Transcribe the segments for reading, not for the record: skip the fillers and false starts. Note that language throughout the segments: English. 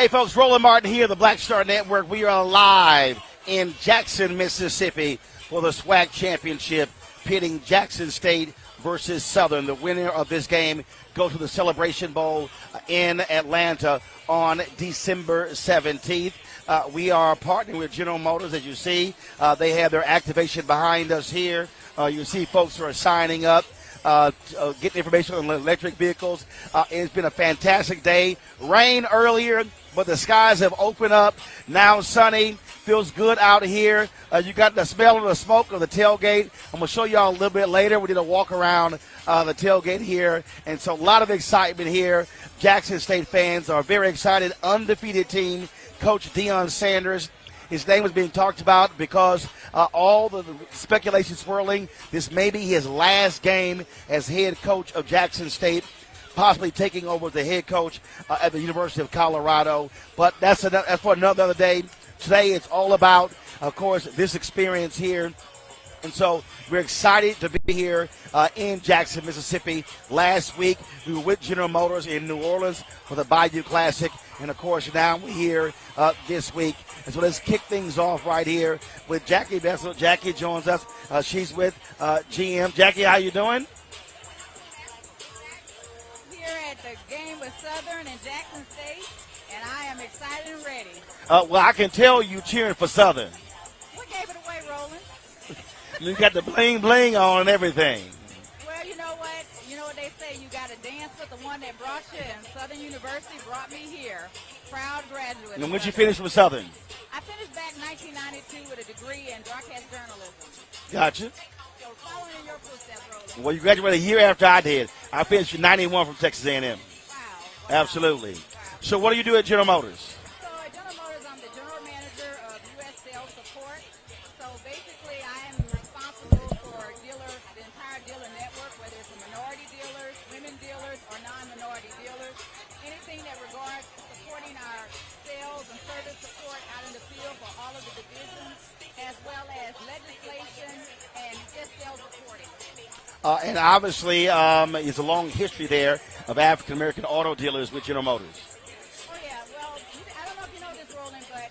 Hey, folks, Roland Martin here, the Black Star Network. We are live in Jackson, Mississippi for the SWAC Championship, pitting Jackson State versus Southern. The winner of this game goes to the Celebration Bowl in Atlanta on December 17th. We are partnering with General Motors, as you see. They have their activation behind us here. You see folks who are signing up. Getting information on electric vehicles. It's been a fantastic day. Rain earlier, but the skies have opened up. Now sunny. Feels good out here. You got the smell of the smoke of the tailgate. I'm going to show y'all a little bit later. We did a walk around the tailgate here. And so a lot of excitement here. Jackson State fans are very excited. Undefeated team. Coach Deion Sanders. His name was being talked about because all the speculation swirling. This may be his last game as head coach of Jackson State, possibly taking over as the head coach at the University of Colorado. But that's for another day. Today it's all about, of course, this experience here. And so we're excited to be here in Jackson, Mississippi. Last week we were with General Motors in New Orleans for the Bayou Classic. And, of course, now we're here this week. And so let's kick things off right here with Jackie Bessel. Jackie joins us. She's with GM. Jackie, how you doing? Here at the game with Southern and Jackson State, and I am excited and ready. Well, I can tell you cheering for Southern. What gave it away, Roland? You got the bling-bling on and everything. Well, you know what? You know what they say, you got to dance with the one that brought you, and Southern University brought me here. Proud graduate. And when did you finish with Southern? I finished back 1992 with a degree in broadcast journalism. Gotcha. So following in your footsteps, Roland. Well, you graduated a year after I did. I finished in 91 from Texas A&M. Wow. Absolutely. Wow. So what do you do at General Motors? So at General Motors, I'm the general manager of U.S. Sales Support. So basically, I am responsible for the entire dealer network, whether it's the minority dealers, women dealers, or non-minority dealers. Anything that regards supporting our sales and service support out in the field for all of the divisions, as well as legislation and just sales reporting. And obviously, it's a long history there of African-American auto dealers with General Motors. Oh, yeah. Well, I don't know if you know this, Roland, but,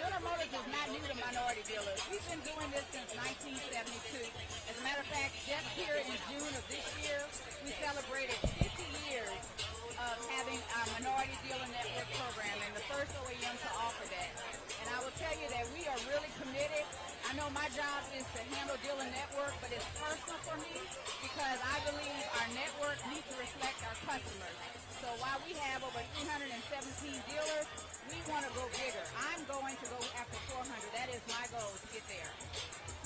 General Motors is not new to minority dealers. We've been doing this since 1972. As a matter of fact, just here in June of this year, we celebrated 50 years of having our minority dealer network program and the first OEM to offer that. And I will tell you that we are really committed. I know my job is to handle dealer network, but it's personal for me because I believe our network needs to reflect our customers. So while we have over 317 dealers, we want to go bigger. I'm going to go after 400. That is my goal to get there.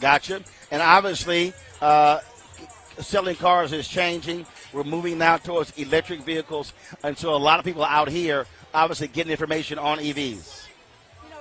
Gotcha. And obviously, selling cars is changing. We're moving now towards electric vehicles. And so a lot of people out here obviously getting information on EVs.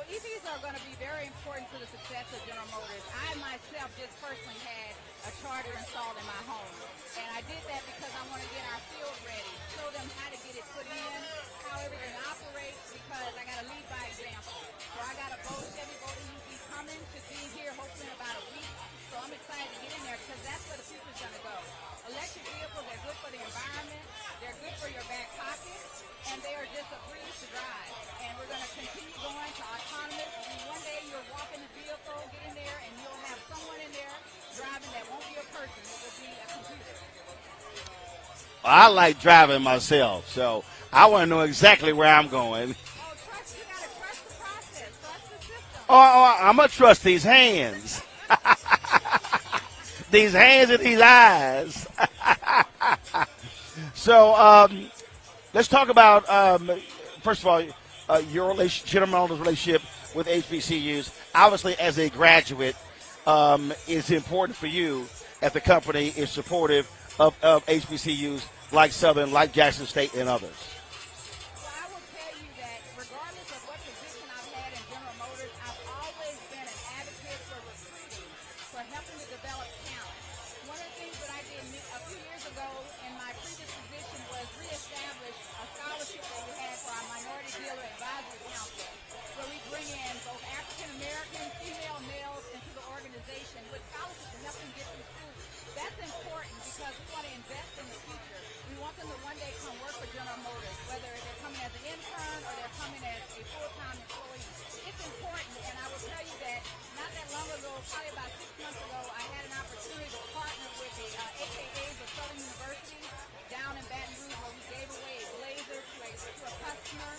EVs are going to be very important to the success of General Motors. I myself just personally had a charger installed in my home. And I did that because I want to get our field ready, show them how to get it put in, how everything operates, because I got to lead by example. So I got a Chevy Bolt EV coming to be here hopefully in about a week. So I'm excited to get in there because that's where the future's going to go. Electric vehicles are good for the environment, they're good for your back pocket, and they are just a breeze to drive. And we're going to continue going to autonomous. And one day you'll walk in the vehicle, get in there, and you'll have someone in there driving that won't be a person, it will be a computer. I like driving myself, so I want to know exactly where I'm going. You got to trust the process, trust the system. I'm going to trust these hands. These hands and these eyes. So let's talk about, first of all, your General Motors relationship with HBCUs. Obviously, as a graduate, it's important for you if the company is supportive of HBCUs like Southern, like Jackson State, and others. Well, I will tell you that regardless of what position I've had in General Motors, I've always been an advocate for recruiting, for helping to develop talent. One of the things that I did a few years ago in my previous position was reestablish a scholarship that we had for our Minority Dealer Advisory Council, where we bring in both African American, female males into the organization with scholarships to help them get through school. That's important because we want to invest in the future. We want them to one day come work for General Motors. probably about 6 months ago, I had an opportunity to partner with the AKAs of Southern University down in Baton Rouge, where we gave away a blazer to a customer.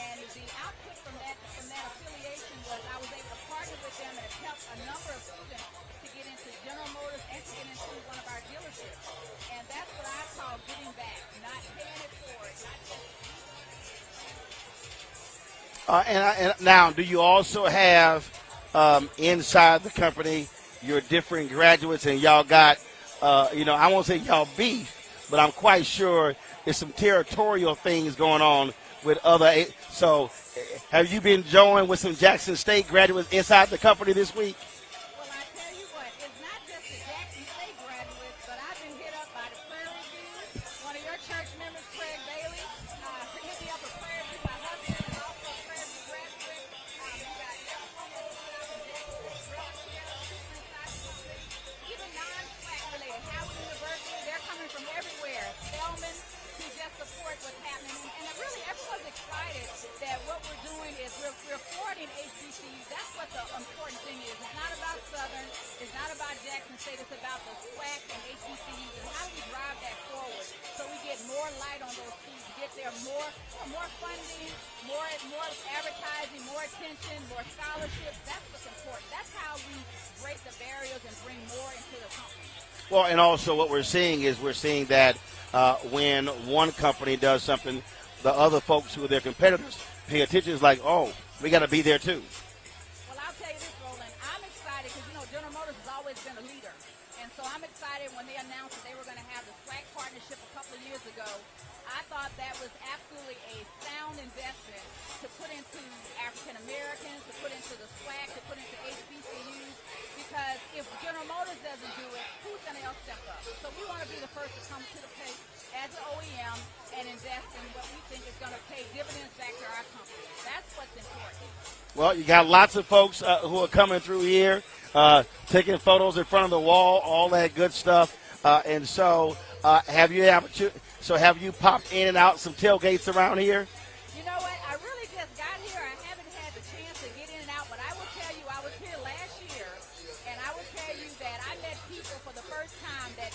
And the output from that affiliation was I was able to partner with them, and it helped a number of students to get into General Motors and to get into one of our dealerships. And that's what I call giving back, not paying it forward, not just. And now, do you also have inside the company your different graduates, and y'all got, I won't say y'all beef, but I'm quite sure there's some territorial things going on with other. So, have you been joined with some Jackson State graduates inside the company this week? Well, I tell you what, it's not just the Jackson State graduates, but I've been hit up by the Prairie View. One of your church members, Pregame, hit me up with Prairie View, my husband, and also a Prairie View graduate. We got even non-SWAC related, Howard University, they're coming from everywhere. Spelman to just support what's happening. And really, everyone's excited that what we're doing is we're affording HBCUs. That's what the important thing is. It's not about Southern. It's not about Jackson State. It's about the SWAC and HBCUs. And how do we drive that forward so we get more light on those schools, get there more funding, more advertising, more attention, more scholarships. That's what's important. That's how we break the barriers and bring more into the company. Well, and also what we're seeing that when one company does something, the other folks who are their competitors pay attention. It's like, oh, we got to be there too. Well, I'll tell you this, Roland. I'm excited because, General Motors has always been a leader. And so I'm excited when they announced that they were going to have the SWAC partnership a couple of years ago. I thought that was absolutely a sound investment to put into African Americans, to put into the SWAC, to put into HBCUs. Because if General Motors doesn't do it, who's going to else step up? So we want to be the first to come to the plate as an OEM and invest in what we think is going to pay dividends back to our company. That's what's important. Well, you got lots of folks who are coming through here, taking photos in front of the wall, all that good stuff. And so, have you popped in and out some tailgates around here? You know what? I really just got here. I haven't had the chance to get in and out, but I will tell you, I was here last year, and I will tell you that I met people for the first time that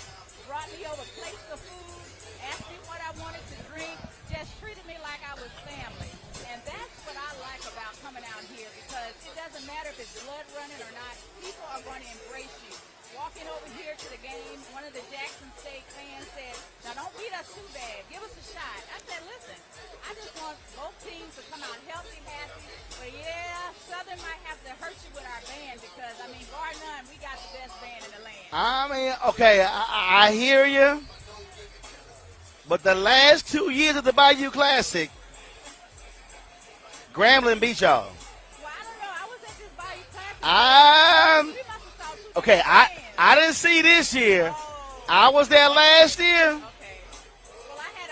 brought me over plates of food, asked me what I wanted to drink, just treated me like I was family. And that's what I like about coming out here, because it doesn't matter if it's blood running or not. People are going to embrace you. Walking over here to the game, one of the Jackson State fans said, now don't beat us too bad. Give us a shot. I said, listen, I just want both teams to come out healthy, happy. But, yeah, Southern might have to hurt you with our band because, bar none, we got the best band in the land. Okay, I hear you. But the last 2 years of the Bayou Classic, Grambling beat y'all. Well, I don't know. I was at this Bayou Classic. Okay, I didn't see this year. I was there last year. Okay. Well, I had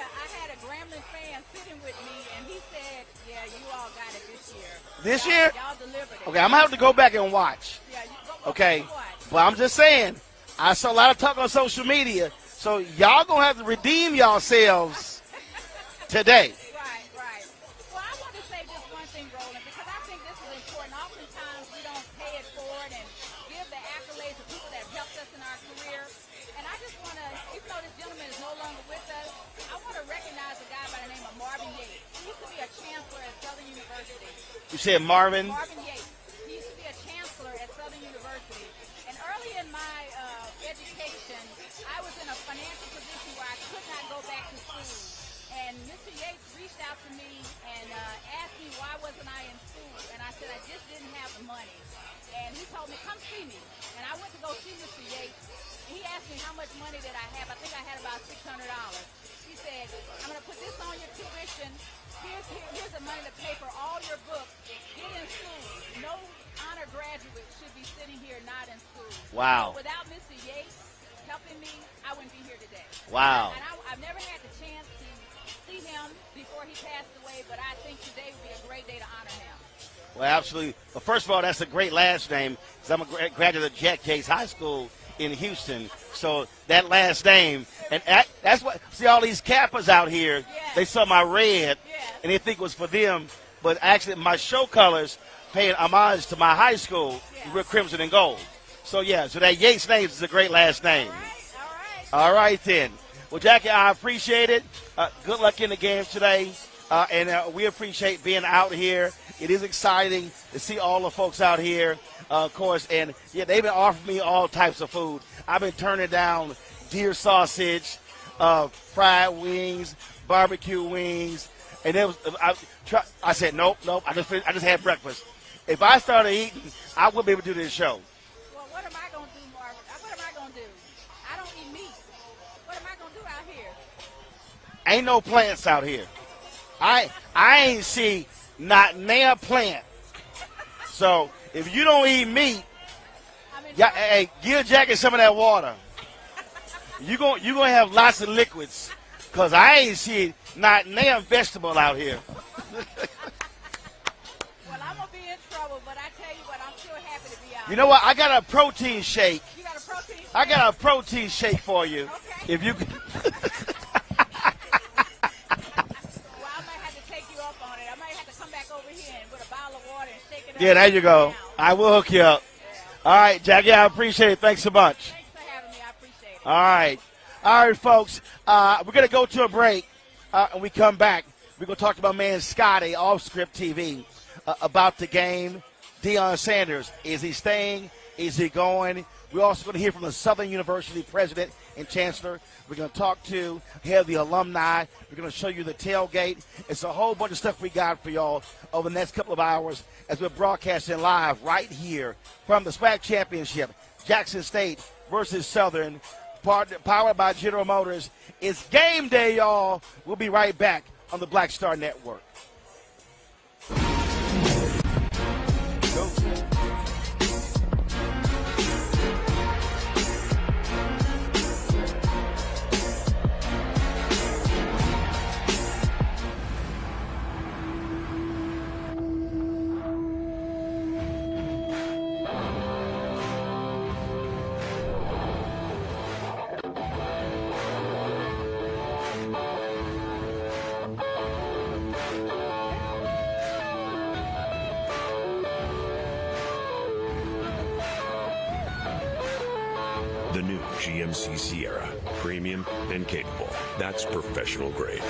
a Grambling fan sitting with me, and he said, yeah, you all got it this year. This year? Y'all delivered it. Okay, I'm going to have to go back and watch. Yeah, you go Okay. back and watch. But I'm just saying, I saw a lot of talk on social media, so y'all going to have to redeem yourselves today. Right. Well, I want to say just one thing, Roland, because I think this is important. Oftentimes, we don't pay it forward and give the accolades to people that have helped us in our career. And I just want to, even though this gentleman is no longer with us, I want to recognize a guy by the name of Marvin Yates. He used to be a chancellor at Southern University. You said Marvin? Marvin Yates. He used to be a chancellor at Southern University. And early in my education, I was in a financial position where I could not go back to school. And Mr. Yates reached out to me and asked me why wasn't I in school. And I said I just didn't have the money. And he told me, come see me. And I went to go see Mr. Yates. And he asked me how much money did I have. I think I had about $600. He said, I'm going to put this on your tuition. Here's the money to pay for all your books. Get in school. No honor graduate should be sitting here not in school. Wow. So without Mr. Yates helping me, I wouldn't be here today. Wow. And I've never had the chance to see him before he passed away, but I think today would be a great day to honor him. Well, absolutely. Well, first of all, that's a great last name, because I'm a graduate of Jack Case High School in Houston. So that last name, and that's what, see all these Kappas out here, they saw my red, and they think it was for them. But actually, my show colors paying homage to my high school, we're crimson and gold. So that Yates name is a great last name. All right. All right, then. Well, Jackie, I appreciate it. Good luck in the game today. And we appreciate being out here. It is exciting to see all the folks out here, of course. And, they've been offering me all types of food. I've been turning down deer sausage, fried wings, barbecue wings. And I said, nope. I just had breakfast. If I started eating, I wouldn't be able to do this show. Well, what am I going to do, Marvin? What am I going to do? I don't eat meat. What am I going to do out here? Ain't no plants out here. I ain't see not near plant. So if you don't eat meat, hey, give Jackie some of that water. You're gonna have lots of liquids, because I ain't see not near vegetable out here. Well, I'm going to be in trouble, but I tell you what, I'm still happy to be out. You know what? I got a protein shake. You got a protein shake? I got a protein shake for you. Okay. If you Well, I might have to take you up on it. I might have to come back over here and with a bottle of water and shake it up. Yeah, there you go. I will hook you up. Yeah. All right, Jackie, I appreciate it. Thanks so much. Thanks for having me. I appreciate it. All right, folks. We're going to go to a break, and we come back. We're going to talk to my man Scotty off Script TV about the game. Deion Sanders, is he staying? Is he going? We're also going to hear from the Southern University president and chancellor. We're going to talk to the alumni. We're going to show you the tailgate. It's a whole bunch of stuff we got for y'all over the next couple of hours as we're broadcasting live right here from the SWAC Championship. Jackson State versus Southern, powered by General Motors. It's game day, y'all. We'll be right back on the Black Star Network. Go. The new GMC Sierra. Premium and capable. That's professional grade.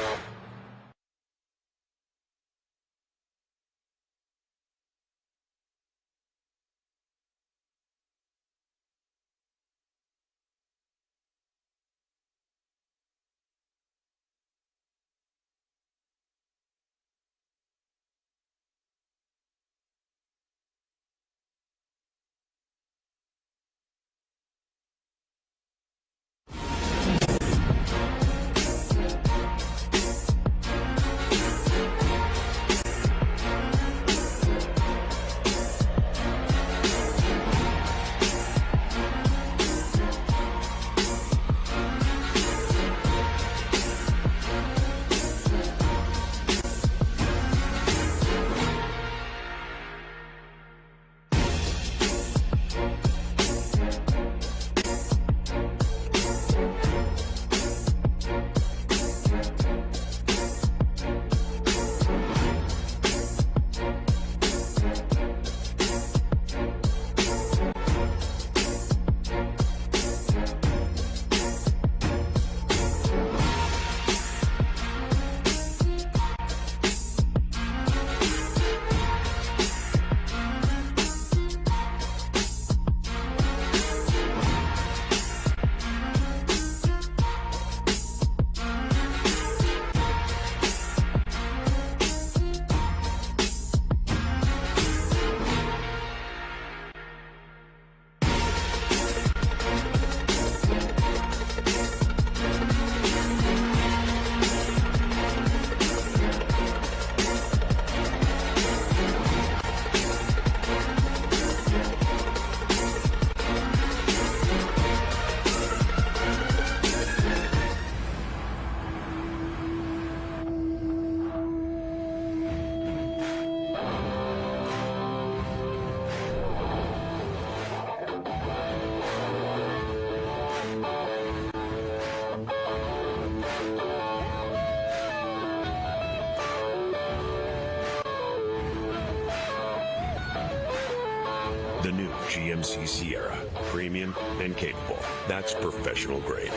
The new GMC Sierra. premium and capable. That's professional grade.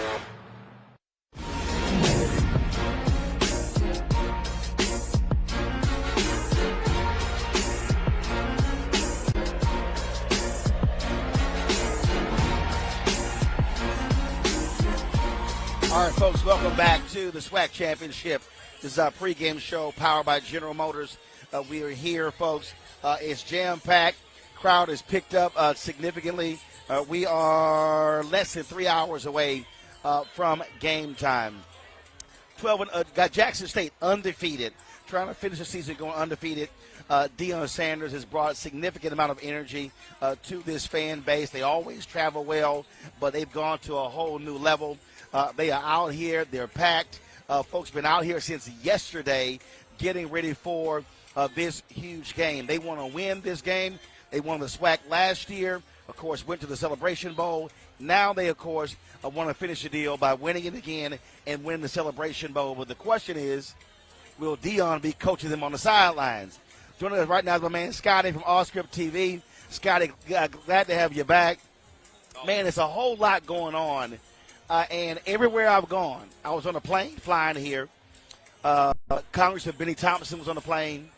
All right, folks, welcome back to the SWAC Championship. This is our pregame show powered by General Motors. We are here, folks. It's jam-packed. Crowd has picked up significantly. We are less than 3 hours away from game time. Got Jackson State undefeated, trying to finish the season going undefeated. Deion Sanders has brought a significant amount of energy to this fan base. They always travel well, but they've gone to a whole new level. They are out here. They're packed. Folks been out here since yesterday getting ready for this huge game. They want to win this game. They won the SWAC last year, of course, went to the Celebration Bowl. Now they, of course, want to finish the deal by winning it again and win the Celebration Bowl. But the question is, will Deion be coaching them on the sidelines? Joining us right now is my man Scotty from Allscript TV. Scotty, glad to have you back. Man, there's a whole lot going on. And everywhere I've gone, I was on a plane flying here. Congressman Benny Thompson was on the plane.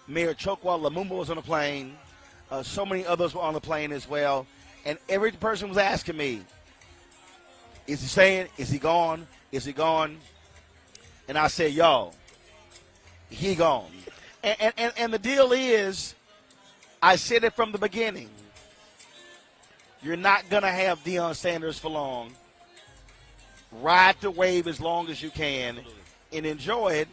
Mayor Chokwa Lumumba was on the plane. So many others were on the plane as well. And every person was asking me, is he staying? Is he gone? Is he gone? And I said, yo, he gone. And the deal is, I said it from the beginning. You're not going to have Deion Sanders for long. Ride the wave as long as you can and enjoy it,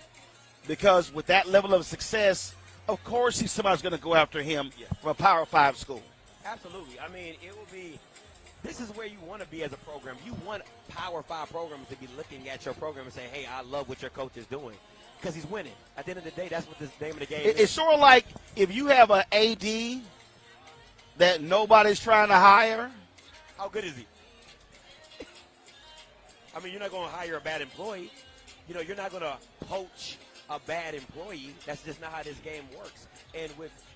because with that level of success, of course somebody's going to go after him from a Power 5 school. Absolutely. I mean, it will be – this is where you want to be as a program. You want Power 5 programs to be looking at your program and saying, hey, I love what your coach is doing, because he's winning. At the end of the day, that's what the name of the game is. It's sort of like if you have an AD that nobody's trying to hire. How good is he? I mean, you're not going to hire a bad employee. You know, you're not going to poach a bad employee. That's just not how this game works.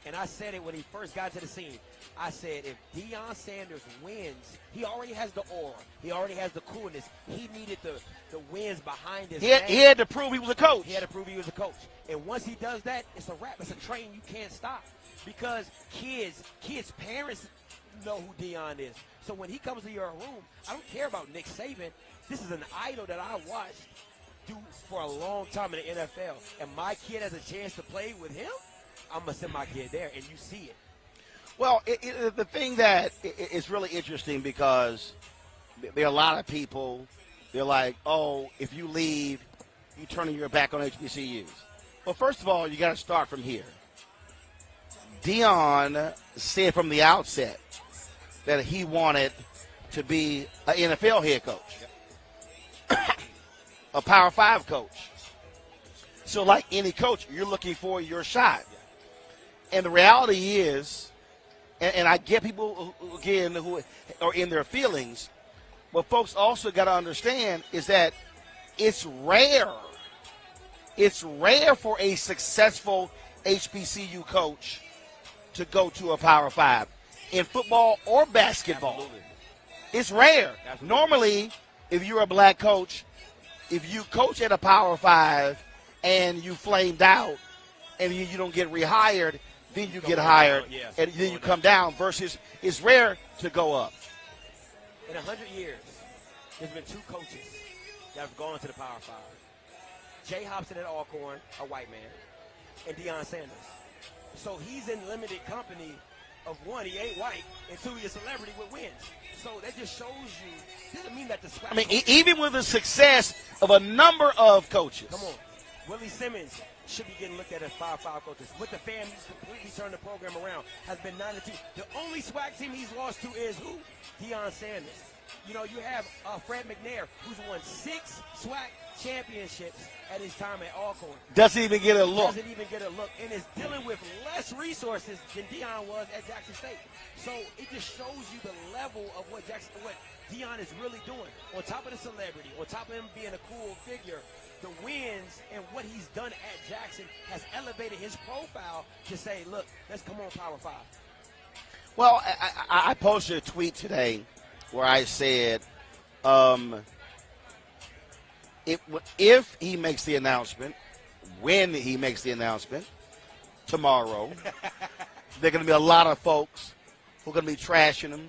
And I said it when he first got to the scene. I said, if Deion Sanders wins, he already has the aura. He already has the coolness. He needed the wins behind his name. He had to prove he was a coach. He had to prove he was a coach. And once he does that, it's a wrap. It's a train you can't stop. Because kids' parents know who Deion is. So when he comes to your room, I don't care about Nick Saban. This is an idol that I watched do for a long time in the NFL. And my kid has a chance to play with him, I'm going to send my kid there, and you see it. Well, the thing that is really interesting, because there are a lot of people, they're like, oh, if you leave, you're turning your back on HBCUs. Well, first of all, you got to start from here. Deion said from the outset that he wanted to be an NFL head coach. A Power 5 coach. So like any coach, you're looking for your shot. And the reality is, and I get people, again, who are in their feelings, what folks also got to understand is that it's rare. It's rare for a successful HBCU coach to go to a Power 5 in football or basketball. Absolutely. It's rare. Absolutely. Normally, if you're a black coach, if you coach at a Power 5 and you flamed out and you don't get rehired, then you get hired and then you come down, versus it's rare to go up. In 100 years, there's been two coaches that have gone to the Power 5. Jay Hobson at Alcorn, a white man, and Deion Sanders. So he's in limited company of one, he ain't white, and two, he's a celebrity with wins. So that just shows you, doesn't mean that the SWAC. I mean, even with the success of a number of coaches. Come on. Willie Simmons should be getting looked at as 5-5 coaches. With the fam, he's completely turned the program around. Has been 9-2. The only SWAC team he's lost to is who? Deion Sanders. You know, you have Fred McNair, who's won 6 SWAC championships at his time at Alcorn. Doesn't even get a look. Doesn't even get a look, and is dealing with less resources than Deion was at Jackson State. So it just shows you the level of what Deion is really doing. On top of the celebrity, on top of him being a cool figure, the wins and what he's done at Jackson has elevated his profile to say, look, let's come on Power 5. Well, I posted a tweet today where I said, if he makes the announcement, when he makes the announcement tomorrow, there are going to be a lot of folks who are going to be trashing him,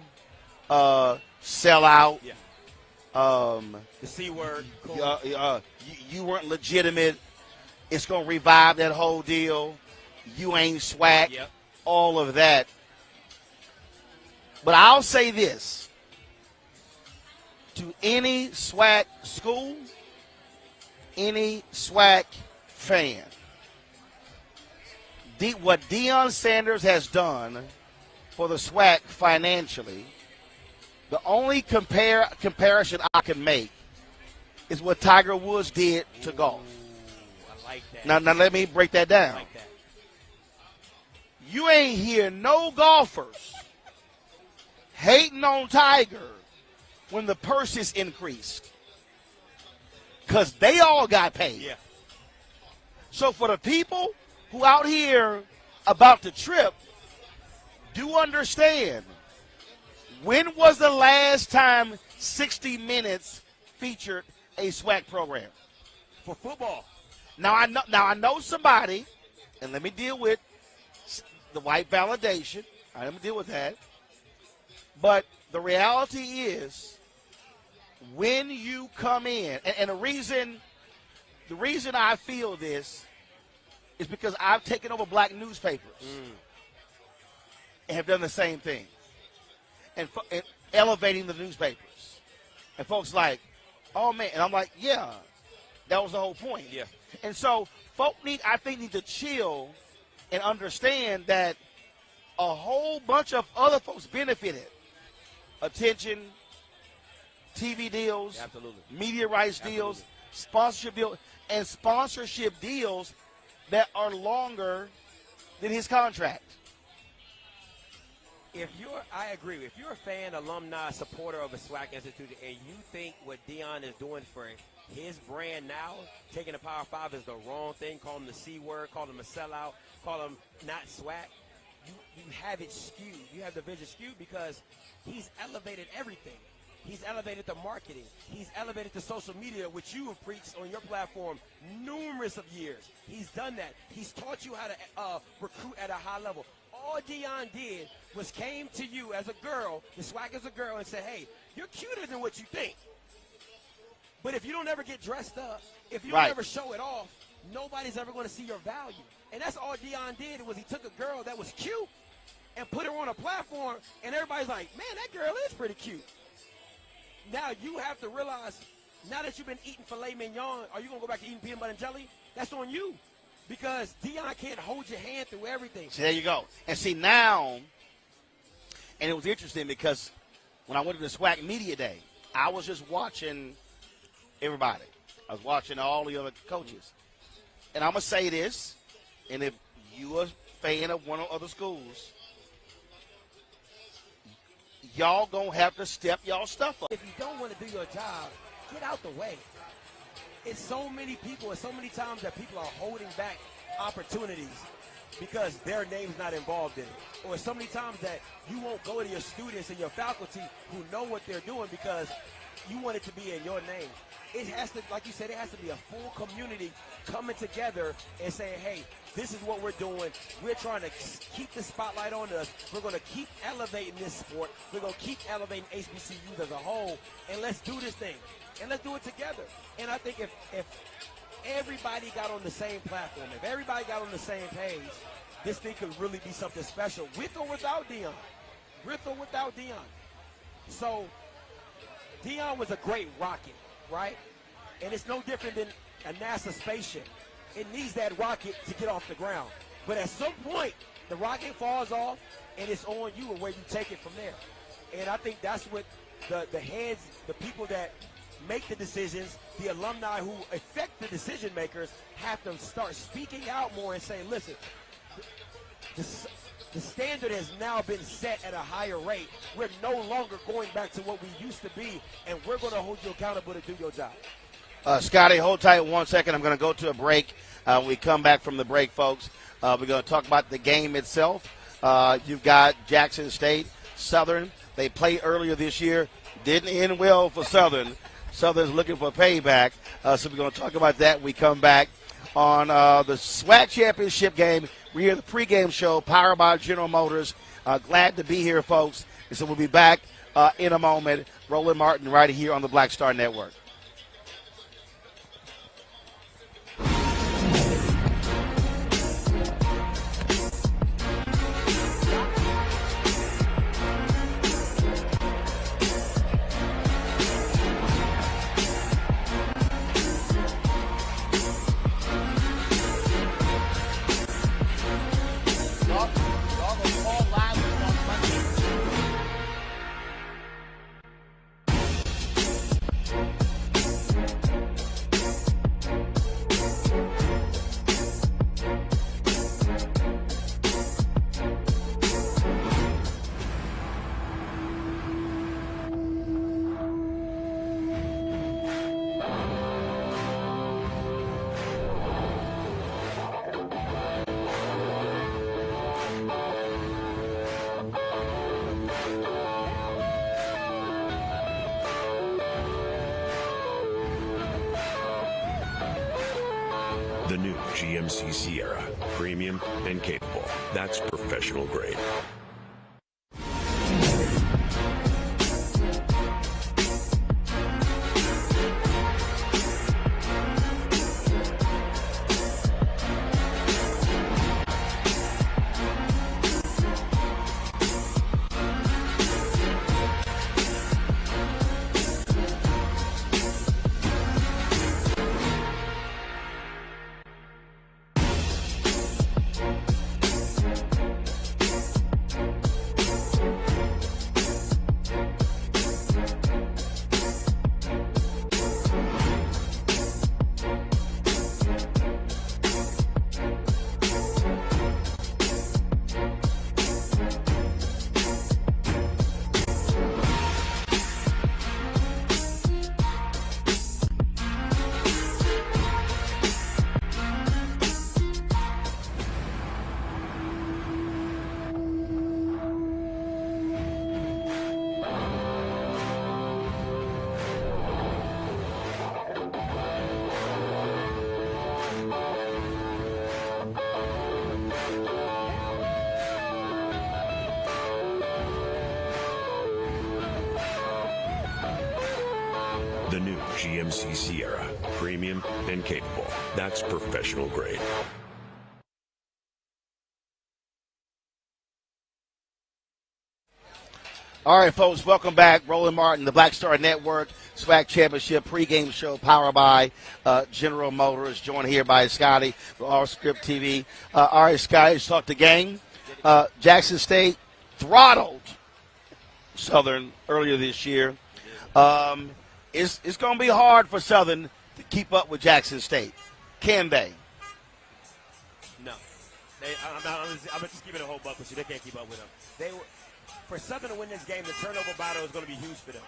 sell out. Yeah. The C word. Cool. You weren't legitimate. It's going to revive that whole deal. You ain't SWAC. Yep. All of that. But I'll say this. To any SWAC school, any SWAC fan, what Deion Sanders has done for the SWAC financially, the only comparison I can make is what Tiger Woods did to golf. I like that. Now let me break that down. I like that. You ain't hear no golfers hating on Tiger when the purses increased, because they all got paid. Yeah. So for the people who out here about the trip, do understand, when was the last time 60 Minutes featured a SWAC program? For football. Now I know somebody, and let me deal with the white validation. I'm going to deal with that. But the reality is, when you come in, and the reason I feel this is because I've taken over black newspapers and have done the same thing, and elevating the newspapers. And folks like, oh man, and I'm like, yeah, that was the whole point. Yeah. And so folk need to chill and understand that a whole bunch of other folks benefited. Attention, TV deals, Absolutely. media rights deals, sponsorship deals, and sponsorship deals that are longer than his contract. I agree. If you're a fan, alumni, supporter of a SWAC institute, and you think what Deion is doing for his brand now, taking the Power 5 is the wrong thing, call him the C word, call him a sellout, call him not SWAC, you have it skewed. You have the vision skewed because he's elevated everything. He's elevated the marketing. He's elevated the social media, which you have preached on your platform numerous of years. He's done that. He's taught you how to recruit at a high level. All Deion did was came to you as a girl, the SWAC as a girl, and said, hey, you're cuter than what you think. But if you don't ever get dressed up, if you don't ever show it off, nobody's ever going to see your value. And that's all Deion did, was he took a girl that was cute and put her on a platform, and everybody's like, man, that girl is pretty cute. Now you have to realize, now that you've been eating filet mignon, are you going to go back to eating peanut butter and jelly? That's on you. Because Deion can't hold your hand through everything. See, there you go. And see, now, and it was interesting because when I went to the SWAC Media Day, I was just watching everybody. I was watching all the other coaches. And I'm going to say this, and if you are a fan of one of the other schools, y'all going to have to step y'all stuff up. If you don't want to do your job, get out the way. It's so many people, and so many times that people are holding back opportunities because their name's not involved in it. Or so many times that you won't go to your students and your faculty who know what they're doing because you want it to be in your name. It has to, like you said, it has to be a full community coming together and saying, hey, this is what we're doing. We're trying to keep the spotlight on us. We're going to keep elevating this sport. We're going to keep elevating HBCUs as a whole, and let's do this thing. And let's do it together. And I think if everybody got on the same platform, if everybody got on the same page, this thing could really be something special, with or without Deion. With or without Deion. So Deion was a great rocket, right? And it's no different than a NASA spaceship. It needs that rocket to get off the ground. But at some point, the rocket falls off, and it's on you and where you take it from there. And I think that's what the heads, the people that make the decisions, the alumni who affect the decision makers, have to start speaking out more and saying, listen, the standard has now been set at a higher rate. We're no longer going back to what we used to be, and we're going to hold you accountable to do your job. Scotty, hold tight 1 second. I'm going to go to a break. When we come back from the break, folks, we're going to talk about the game itself. You've got Jackson State, Southern. They played earlier this year. didn't end well for Southern. Southern's looking for payback. So we're going to talk about that when we come back on the SWAC championship game. We're here at the pregame show, powered by General Motors. Glad to be here, folks. And so we'll be back in a moment. Roland Martin right here on the Black Star Network. The new GMC Sierra, premium and capable. That's professional grade. The new GMC Sierra, premium and capable. That's professional grade. All right, folks, welcome back. Roland Martin, the Black Star Network, SWAC Championship pregame show powered by General Motors. Joined here by Scotty from All Script TV. All right, Scotty, let's talk the game. Jackson State throttled Southern earlier this year. It's going to be hard for Southern to keep up with Jackson State. Can they? No. I'm just giving a whole buck with you. They can't keep up with them. For Southern to win this game, the turnover battle is going to be huge for them.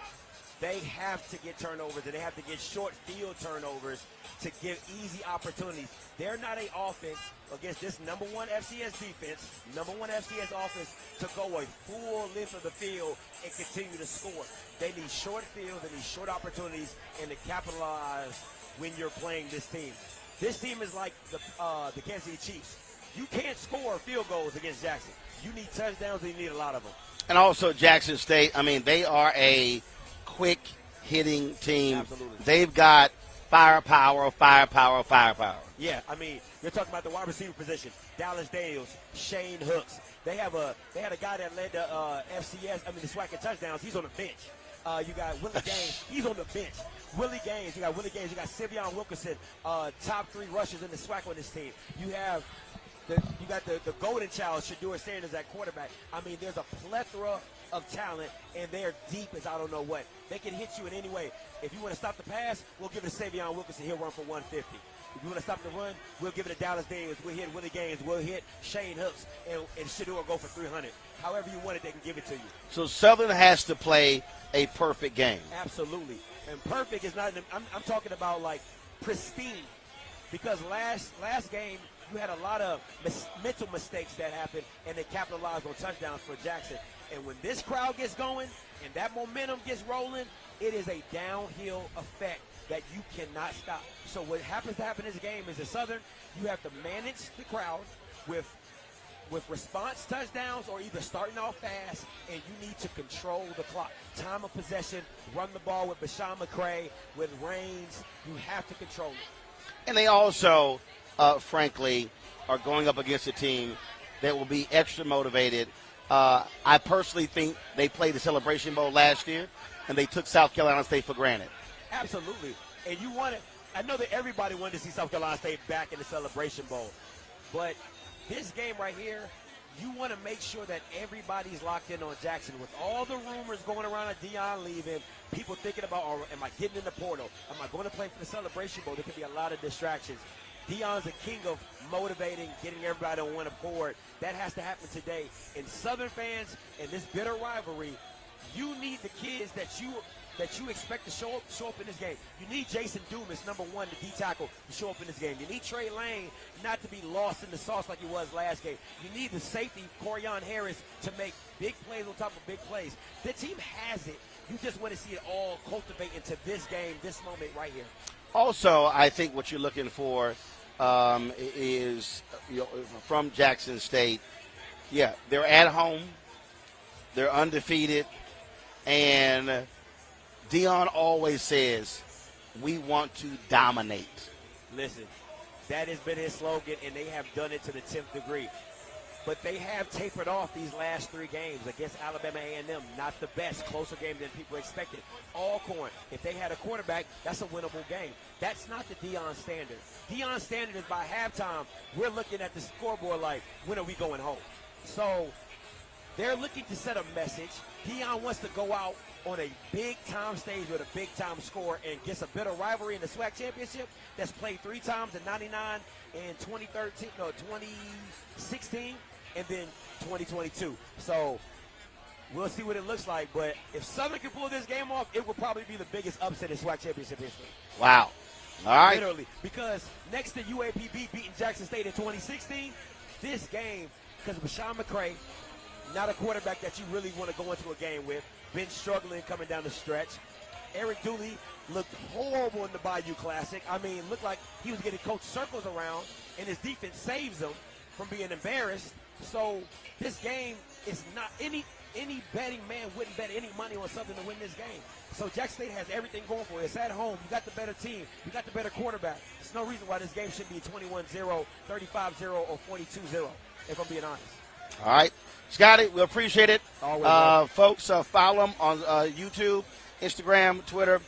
They have to get turnovers, and they have to get short field turnovers to give easy opportunities. They're not an offense against this number one FCS defense, number one FCS offense, to go a full length of the field and continue to score. They need short fields, they need short opportunities, and to capitalize when you're playing this team. This team is like the Kansas City Chiefs. You can't score field goals against Jackson. You need touchdowns, and you need a lot of them. And also Jackson State, I mean, they are a quick-hitting team. Absolutely. They've got firepower. Yeah, I mean, you're talking about the wide receiver position. Dallas Daniels, Shane Hooks. They had a guy that led the the SWAC in touchdowns. He's on the bench. You got Willie Gaines. He's on the bench. You got Sivion Wilkerson, top 3 rushers in the SWAC on this team. You got the golden child, Shedeur Sanders, at quarterback. I mean, there's a plethora of talent, and they're deep as I don't know what. They can hit you in any way. If you want to stop the pass, we'll give it to Savion Wilkerson. He'll run for 150. If you want to stop the run, we'll give it to Dallas Daniels. We'll hit Willie Gaines. We'll hit Shane Hooks, and Shedeur will go for 300. However you want it, they can give it to you. So Southern has to play a perfect game. Absolutely. And perfect is not – I'm talking about, like, pristine. Because last game, you had a lot of mental mistakes that happened, and they capitalized on touchdowns for Jackson. And when this crowd gets going and that momentum gets rolling, it is a downhill effect that you cannot stop. So what happens to happen in this game is at Southern, you have to manage the crowd with response touchdowns or either starting off fast, and you need to control the clock. Time of possession, run the ball with Bashawn McCray, with Reigns. You have to control it. And they also, frankly, are going up against a team that will be extra motivated. I personally think they played the Celebration Bowl last year, and they took South Carolina State for granted. Absolutely. And you want it. I know that everybody wanted to see South Carolina State back in the Celebration Bowl, but this game right here, you want to make sure that everybody's locked in on Jackson. With all the rumors going around of Deion leaving, people thinking about, oh, am I getting in the portal? Am I going to play for the Celebration Bowl? There could be a lot of distractions. Deion's a king of motivating, getting everybody on one accord. That has to happen today. And Southern fans, in this bitter rivalry, you need the kids that you expect to show up in this game. You need Jason Dumas, number one, the D tackle, to show up in this game. You need Trey Lane not to be lost in the sauce like he was last game. You need the safety, Corian Harris, to make big plays on top of big plays. The team has it. You just want to see it all cultivate into this game, this moment right here. Also, I think what you're looking for is, from Jackson State, yeah, they're at home, they're undefeated, and Deion always says, we want to dominate. Listen, that has been his slogan, and they have done it to the 10th degree. But they have tapered off these last three games against Alabama A&M. Not the best, closer game than people expected. Alcorn, if they had a quarterback, that's a winnable game. That's not the Deion standard. Deion's standard is by halftime, we're looking at the scoreboard like, when are we going home? So they're looking to set a message. Deion wants to go out on a big-time stage with a big-time score and gets a bitter rivalry in the SWAC championship that's played three times in 99 and 2016, and then 2022. So we'll see what it looks like. But if Southern can pull this game off, it will probably be the biggest upset in SWAC championship history. Wow. All right. Literally. Because next to UAPB beating Jackson State in 2016, this game, because of Bashawn McCray, not a quarterback that you really want to go into a game with, been struggling coming down the stretch. Eric Dooley looked horrible in the Bayou Classic. I mean, looked like he was getting coach circles around, and his defense saves him from being embarrassed. So this game is not any betting man wouldn't bet any money on something to win this game. So Jackson State has everything going for it. It's at home. You got the better team. You got the better quarterback. There's no reason why this game should be 21-0, 35-0, or 42-0, if I'm being honest. All right. Scotty, we appreciate it. Always, folks, follow him on YouTube, Instagram, Twitter.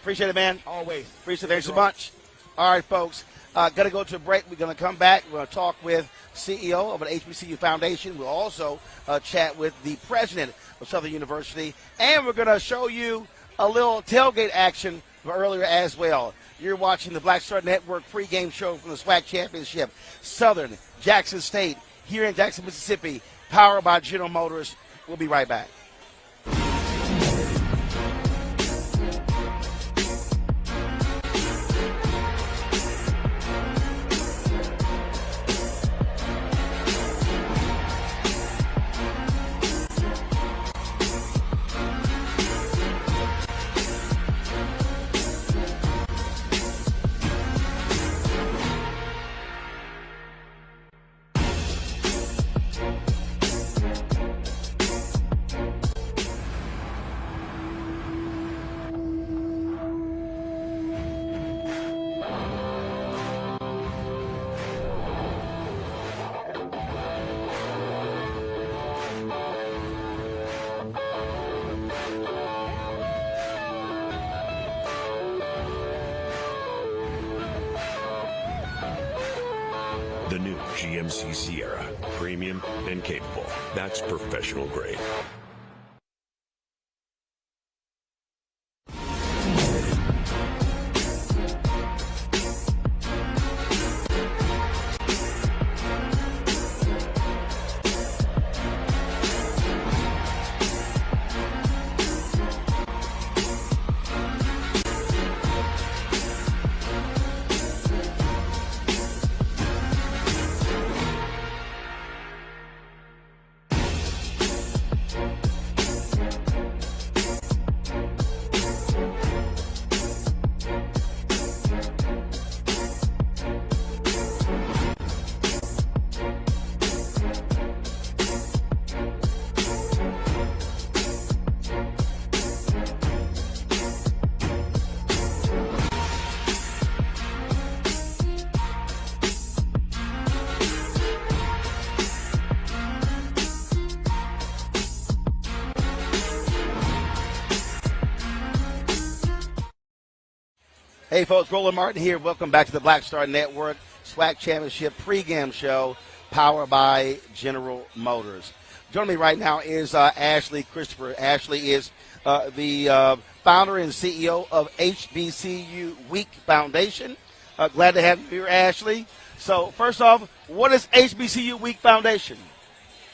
Appreciate it, man. Always. Appreciate it. Thanks so much. All right, folks. Going to go to a break. We're going to come back. We're going to talk with CEO of an HBCU foundation. We'll also chat with the president of Southern University. And we're going to show you a little tailgate action from earlier as well. You're watching the Black Star Network pregame show from the SWAC Championship. Southern, Jackson State, here in Jackson, Mississippi, powered by General Motors. We'll be right back. The new GMC Sierra. Premium and capable. That's professional grade. Hey, folks, Roland Martin here. Welcome back to the Black Star Network SWAC Championship pregame show powered by General Motors. Joining me right now is Ashley Christopher. Ashley is the founder and CEO of HBCU Week Foundation. Glad to have you here, Ashley. So, first off, what is HBCU Week Foundation?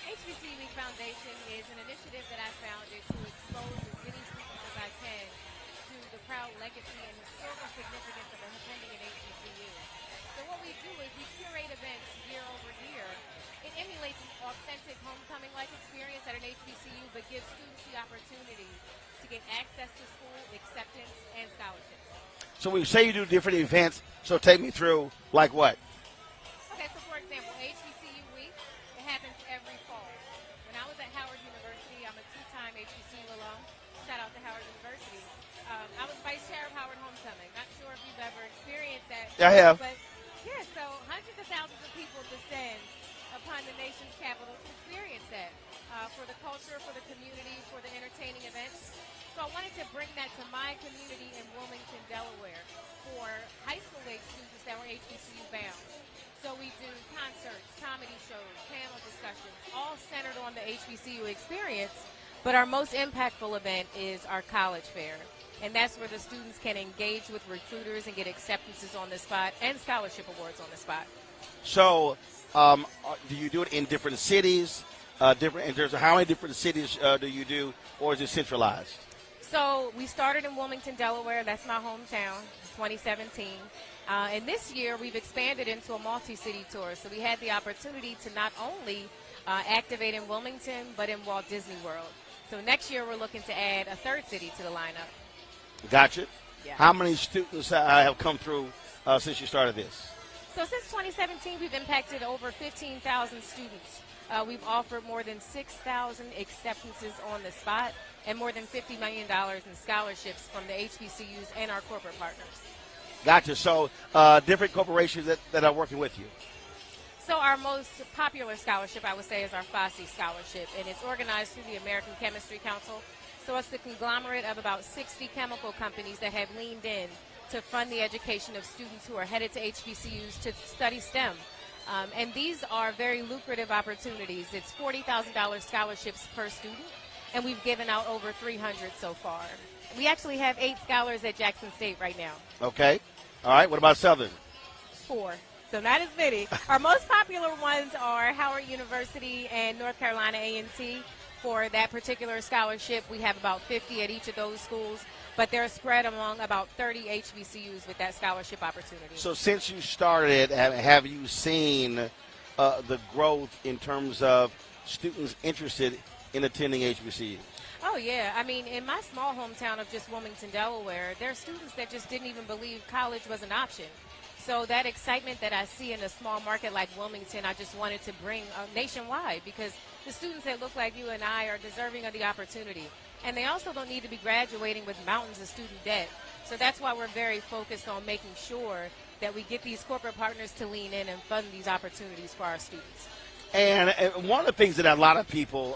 HBCU Week Foundation is an initiative that I founded to expose as many students as I can to the proud legacy and historical significance of attending an HBCU. So what we do is we curate events year over year. It emulates an authentic homecoming-like experience at an HBCU, but gives students the opportunity to get access to school, acceptance, and scholarships. So we say you do different events, so take me through, like what? Okay, so for example, HBCU Week, it happens every fall. When I was at Howard University, I'm a two-time HBCU alum. Shout out to Howard University. I was vice chair of Howard Homecoming. Not sure if you've ever experienced that. I have. But yeah, so hundreds of thousands of people descend upon the nation's capital to experience that for the culture, for the community, for the entertaining events. So I wanted to bring that to my community in Wilmington, Delaware, for high school age students that were HBCU bound. So we do concerts, comedy shows, panel discussions, all centered on the HBCU experience. But our most impactful event is our college fair. And that's where the students can engage with recruiters and get acceptances on the spot and scholarship awards on the spot. So do you do it in different cities? Different in terms of how many different cities do you do, or is it centralized? So we started in Wilmington, Delaware. That's my hometown, 2017. And this year we've expanded into a multi-city tour. So we had the opportunity to not only activate in Wilmington, but in Walt Disney World. So next year we're looking to add a third city to the lineup. Gotcha. Yeah. How many students have come through since you started this? So since 2017, we've impacted over 15,000 students. We've offered more than 6,000 acceptances on the spot and more than $50 million in scholarships from the HBCUs and our corporate partners. Gotcha. So different corporations that are working with you. So our most popular scholarship, I would say, is our FOSSI scholarship, and it's organized through the American Chemistry Council. So it's the conglomerate of about 60 chemical companies that have leaned in to fund the education of students who are headed to HBCUs to study STEM. And these are very lucrative opportunities. It's $40,000 scholarships per student, and we've given out over 300 so far. We actually have 8 scholars at Jackson State right now. Okay. All right. What about Southern? 4. So not as many. Our most popular ones are Howard University and North Carolina A&T. For that particular scholarship, we have about 50 at each of those schools, but they're spread among about 30 HBCUs with that scholarship opportunity. So since you started, have you seen the growth in terms of students interested in attending HBCUs? Oh, yeah. I mean, in my small hometown of just Wilmington, Delaware, there are students that just didn't even believe college was an option. So that excitement that I see in a small market like Wilmington, I just wanted to bring nationwide, because the students that look like you and I are deserving of the opportunity. And they also don't need to be graduating with mountains of student debt. So that's why we're very focused on making sure that we get these corporate partners to lean in and fund these opportunities for our students. And one of the things that a lot of people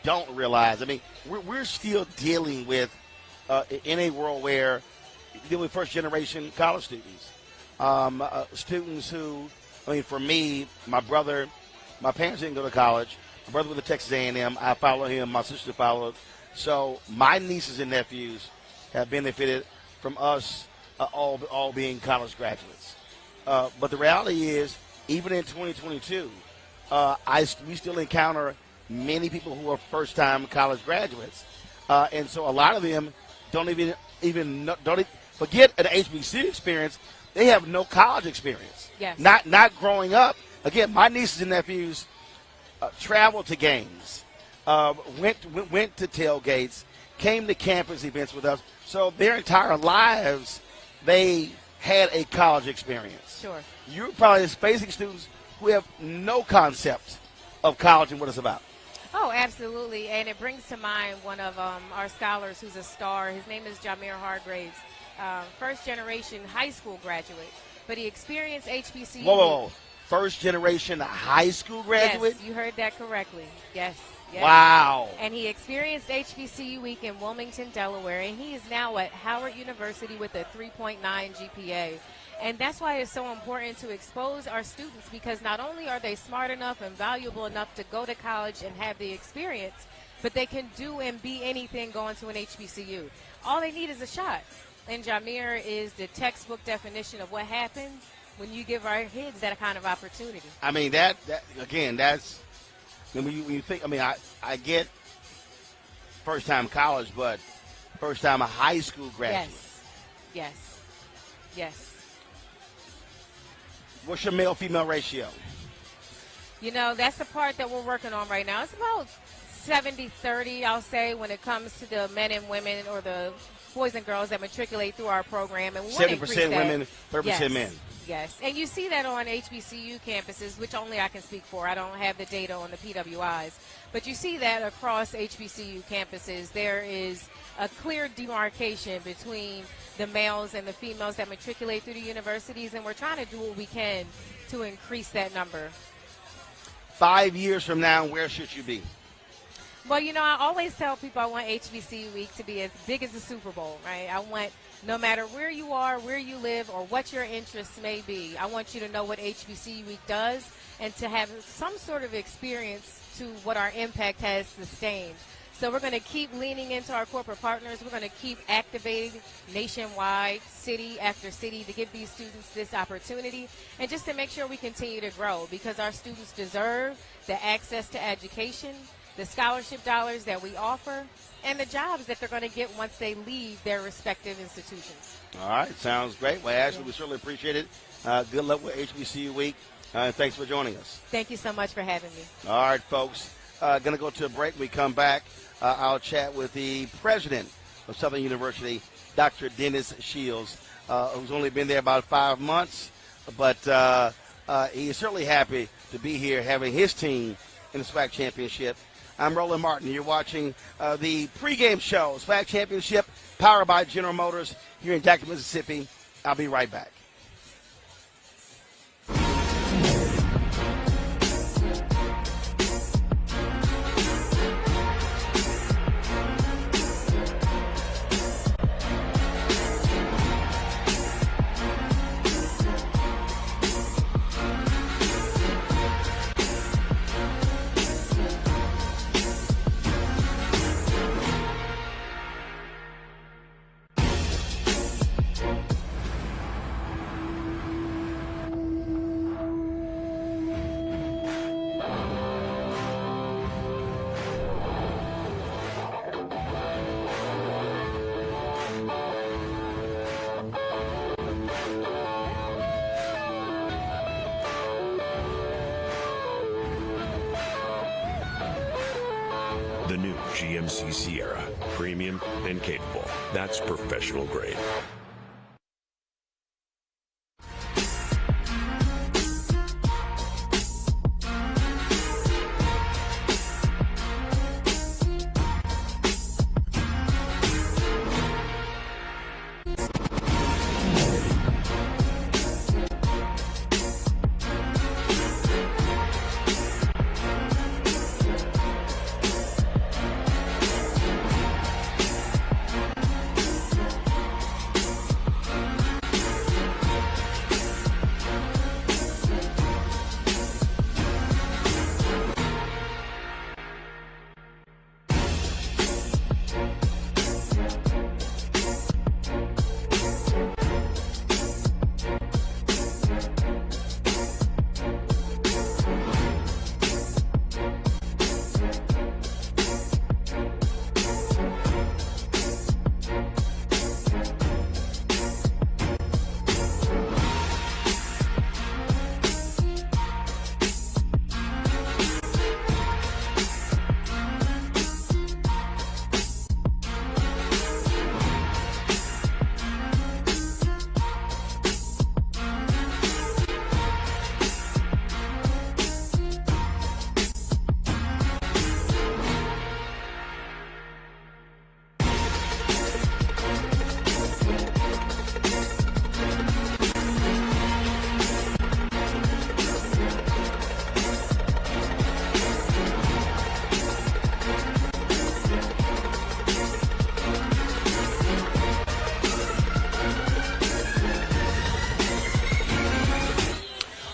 don't realize, I mean, we're still dealing with, in a world where you're dealing with first-generation college students. Students who, I mean, for me, my parents didn't go to college. My brother went to Texas A&M. I followed him. My sister followed. So my nieces and nephews have benefited from us all being college graduates. But the reality is, even in 2022, we still encounter many people who are first-time college graduates. And so a lot of them don't even forget an HBCU experience. They have no college experience. Yes. Not growing up. Again, my nieces and nephews traveled to games, went to tailgates, came to campus events with us. So their entire lives, they had a college experience. Sure. You're probably facing students who have no concept of college and what it's about. Oh, absolutely. And it brings to mind one of our scholars who's a star. His name is Jameer Hargraves, first-generation high school graduate. But he experienced HBCU. Whoa. First-generation high school graduate? Yes, you heard that correctly. Yes. Yes. Wow. And he experienced HBCU week in Wilmington, Delaware, and he is now at Howard University with a 3.9 GPA. And that's why it's so important to expose our students, because not only are they smart enough and valuable enough to go to college and have the experience, but they can do and be anything going to an HBCU. All they need is a shot. And Jameer is the textbook definition of what happens when you give our kids that kind of opportunity. I mean, that again, that's when you think. I mean, I get first time college, but first time a high school graduate. Yes. What's your male-female ratio? You know, that's the part that we're working on right now. It's about 70-30, I'll say, when it comes to the men and women, or the boys and girls that matriculate through our program. And we want to increase that. 70% women, 30% men. Yes, and you see that on HBCU campuses, which only I can speak for. I don't have the data on the PWIs. But you see that across HBCU campuses, there is a clear demarcation between the males and the females that matriculate through the universities, and we're trying to do what we can to increase that number. 5 years from now, where should you be? Well, you know, I always tell people I want HBCU week to be as big as the Super Bowl, right? I want, no matter where you are, where you live, or what your interests may be, I want you to know what HBCU week does and to have some sort of experience to what our impact has sustained. So we're going to keep leaning into our corporate partners. We're going to keep activating nationwide, city after city, to give these students this opportunity and just to make sure we continue to grow, because our students deserve the access to education, the scholarship dollars that we offer, and the jobs that they're going to get once they leave their respective institutions. All right, sounds great. Well, Ashley, we certainly appreciate it. Good luck with HBCU week. Thanks for joining us. Thank you so much for having me. All right, folks. Going to go to a break. We come back. I'll chat with the president of Southern University, Dr. Dennis Shields, who's only been there about 5 months, but he is certainly happy to be here having his team in the SWAC championship. I'm Roland Martin. You're watching the pregame show, SWAC championship, powered by General Motors here in Jackson, Mississippi. I'll be right back. The new GMC Sierra, premium and capable. That's professional grade.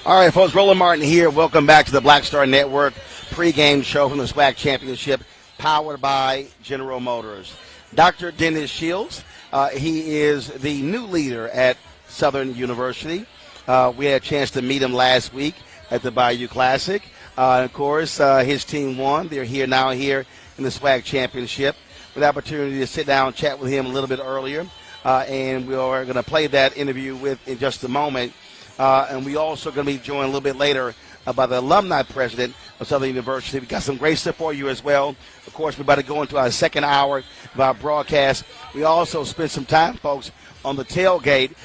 All right, folks, Roland Martin here. Welcome back to the Black Star Network pregame show from the SWAC Championship, powered by General Motors. Dr. Dennis Shields, he is the new leader at Southern University. We had a chance to meet him last week at the Bayou Classic. Of course, his team won. They're here in the SWAC Championship. With the opportunity to sit down and chat with him a little bit earlier. And we are going to play that interview in just a moment. And we also going to be joined a little bit later by the alumni president of Southern University. We got some great stuff for you as well. Of course, we're about to go into our second hour of our broadcast. We also spent some time, folks, on the tailgate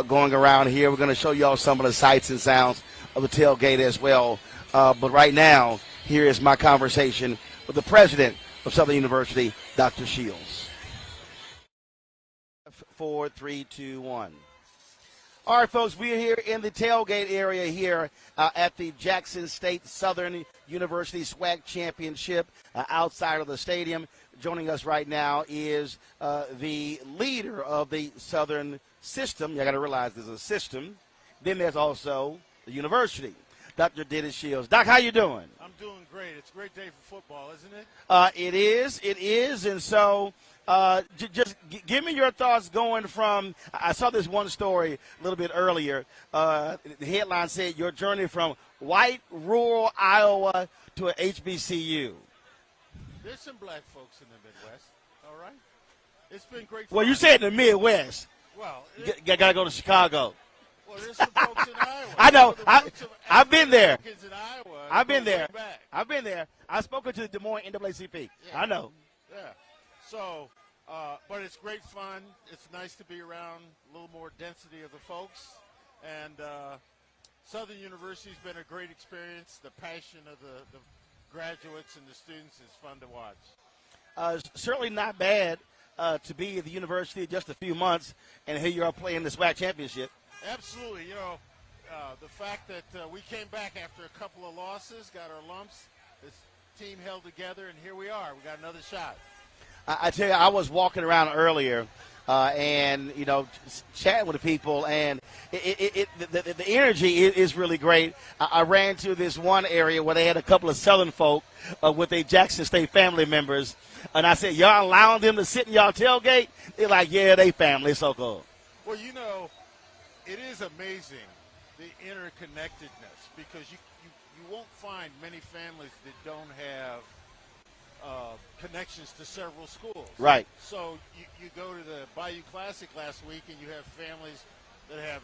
going around here. We're going to show you all some of the sights and sounds of the tailgate as well. But right now, here is my conversation with the president of Southern University, Dr. Shields. 4, 3, 2, 1. All right, folks, we are here in the tailgate area here at the Jackson State Southern University SWAC Championship outside of the stadium. Joining us right now is the leader of the Southern system. You got to realize there's a system. Then there's also the university, Dr. Dennis Shields. Doc, how you doing? I'm doing great. It's a great day for football, isn't it? It is. And so just give me your thoughts going from – I saw this one story a little bit earlier. The headline said, your journey from white, rural Iowa to an HBCU. There's some black folks in the Midwest, all right? It's been great fun. Well, you said in the Midwest. Well, Got to go to Chicago. Well, there's some folks in Iowa. I know. I've been there. I've been there. I've spoken to the Des Moines NAACP. Yeah. I know. Yeah. So, but it's great fun. It's nice to be around a little more density of the folks. And Southern University's been a great experience. The passion of the graduates and the students is fun to watch. Certainly not bad to be at the university just a few months, and here you are playing the SWAC championship. Absolutely. You know, the fact that we came back after a couple of losses, got our lumps, this team held together, and here we are. We got another shot. I tell you, I was walking around earlier and, you know, chatting with the people, and the energy is really great. I ran to this one area where they had a couple of Southern folk with their Jackson State family members, and I said, y'all allowing them to sit in y'all tailgate? They're like, yeah, they family. It's so cool. Well, you know, it is amazing, the interconnectedness, because you won't find many families that don't have connections to several schools. Right. So you go to the Bayou Classic last week, and you have families that have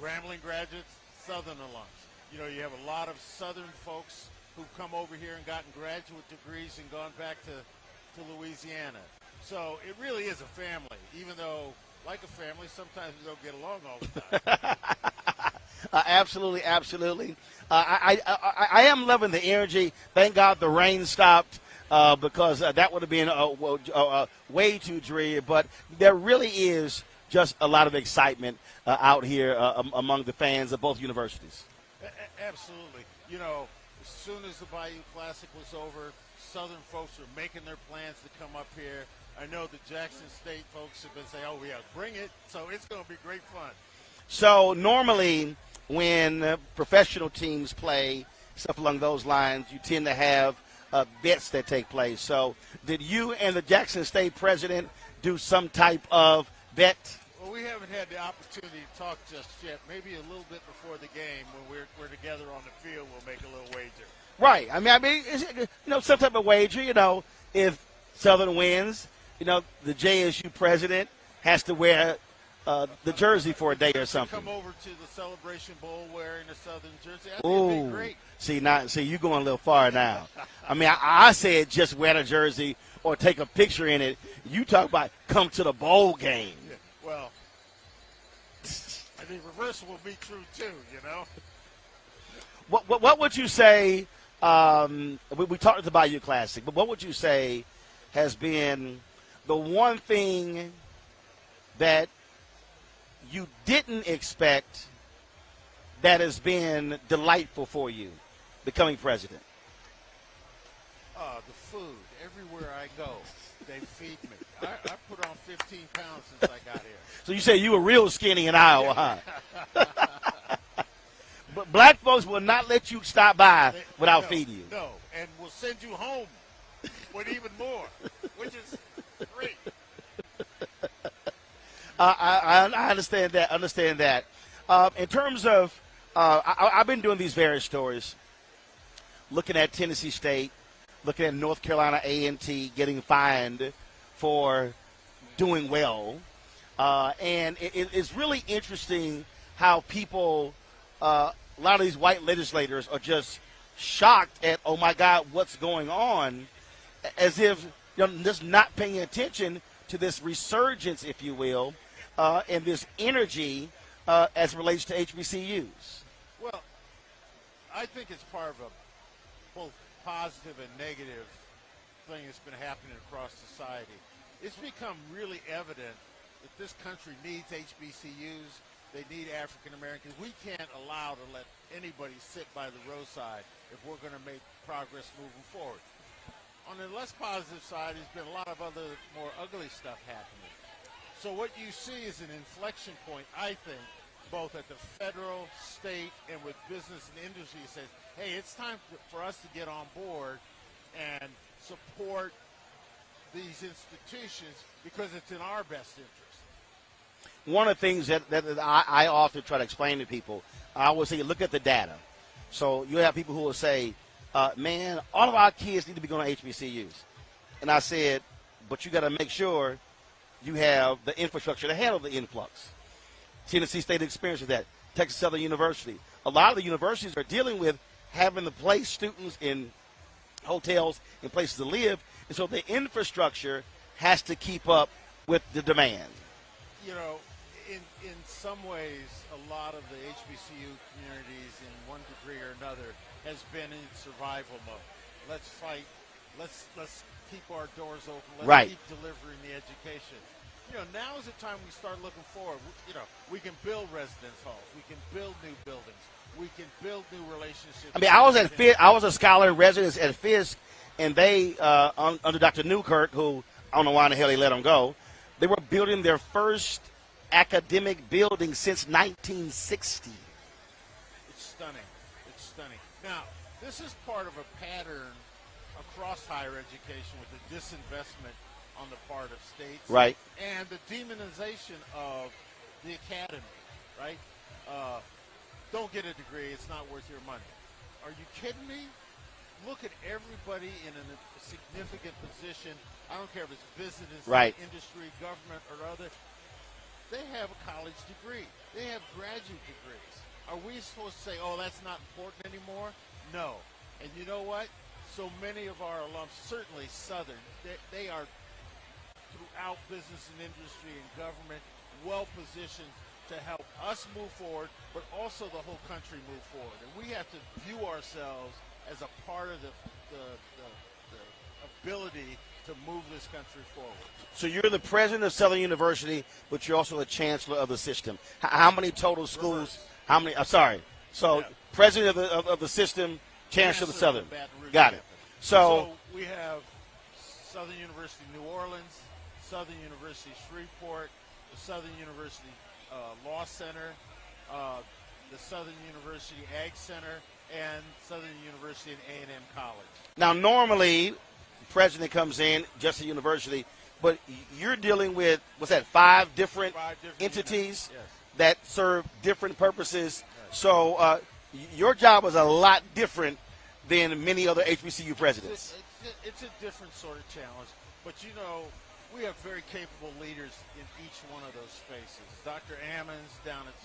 Grambling graduates, Southern alums. You know, you have a lot of Southern folks who've come over here and gotten graduate degrees and gone back to Louisiana. So it really is a family, even though, like a family, sometimes we don't get along all the time. Absolutely. I am loving the energy. Thank God the rain stopped because that would have been way too dreary. But there really is just a lot of excitement out here among the fans of both universities. Absolutely. You know, as soon as the Bayou Classic was over, Southern folks are making their plans to come up here. I know the Jackson State folks have been saying, oh, yeah, bring it. So it's going to be great fun. So normally when professional teams play, stuff along those lines, you tend to have bets that take place. So did you and the Jackson State president do some type of bet? Well, we haven't had the opportunity to talk just yet. Maybe a little bit before the game when we're together on the field, we'll make a little wager. Right. I mean, some type of wager, if Southern wins, the JSU president has to wear the jersey for a day or something. Come over to the Celebration Bowl wearing a Southern jersey. That'd be great. See, you're going a little far now. I mean, I said just wear the jersey or take a picture in it. You talk about come to the bowl game. Yeah, well, the reverse will be true too. What would you say? We talked about your Classic, but what would you say has been the one thing that you didn't expect that has been delightful for you becoming president? The food. Everywhere I go, they feed me. I put on 15 pounds since I got here. So you say you were real skinny in Iowa, huh? But black folks will not let you stop by without no, feeding you. No, and we'll send you home with even more, which is great. I understand that. In terms of, I've been doing these various stories, looking at Tennessee State, looking at North Carolina A&T getting fined for doing well. And it's really interesting how people, a lot of these white legislators are just shocked at, oh, my God, what's going on, as if just not paying attention to this resurgence, if you will, and this energy as it relates to HBCUs. Well, I think it's part of a both positive and negative thing that's been happening across society. It's become really evident that this country needs HBCUs. They need African Americans. We can't allow to let anybody sit by the roadside if we're going to make progress moving forward. On the less positive side, there's been a lot of other more ugly stuff happening. So what you see is an inflection point, I think, both at the federal, state, and with business and industry says, hey, it's time for us to get on board and support these institutions because it's in our best interest. One of the things that I often try to explain to people, I always say, look at the data. So you have people who will say, man, all of our kids need to be going to HBCUs. And I said, but you got to make sure you have the infrastructure to handle the influx. Tennessee State experiences that. Texas Southern University. A lot of the universities are dealing with having to place students in hotels and places to live, and so the infrastructure has to keep up with the demand. You know, in some ways, a lot of the HBCU communities, in one degree or another, has been in survival mode. Let's fight. Let's keep our doors open. Let's keep delivering the education. You know, now is the time we start looking forward. You know, we can build residence halls. We can build new buildings. We can build new relationships. I mean, I was a scholar in residence at Fisk, and they, under Dr. Newkirk, who I don't know why in the hell they let him go, they were building their first academic building since 1960. It's stunning. It's stunning. Now, this is part of a pattern across higher education with the disinvestment on the part of states. Right. And the demonization of the academy, right? Don't get a degree. It's not worth your money. Are you kidding me? Look at everybody in a significant position. I don't care if it's business, industry, government, or other. They have a college degree. They have graduate degrees. Are we supposed to say, oh, that's not important anymore? No. And you know what? So many of our alums, certainly Southern, they are throughout business and industry and government well-positioned to help us move forward, but also the whole country move forward. And we have to view ourselves as a part of the ability to move this country forward. So you're the president of Southern University, but you're also the chancellor of the system. How many total schools? How many? President of the system, chancellor of the Southern. Got it. So we have Southern University New Orleans, Southern University Shreveport, the Southern University Law Center, the Southern University Ag Center, and Southern University and A&M College. Now, normally, the president comes in, just a university, but you're dealing with, five different entities that serve different purposes. Yes. So your job is a lot different than many other HBCU presidents. It's a different sort of challenge, but you know, we have very capable leaders in each one of those spaces. Dr. Ammons down at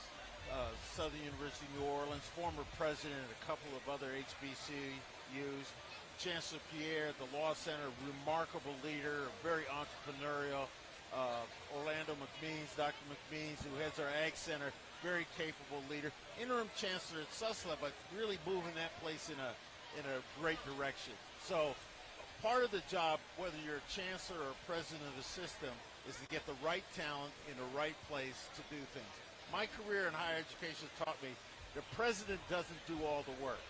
Southern University New Orleans, former president at a couple of other HBCUs. Chancellor Pierre at the Law Center, remarkable leader, very entrepreneurial. Orlando McMeans, Dr. McMeans, who heads our Ag Center, very capable leader. Interim Chancellor at Sussex, but really moving that place in a great direction. So part of the job, whether you're a chancellor or president of the system, is to get the right talent in the right place to do things. My career in higher education taught me the president doesn't do all the work.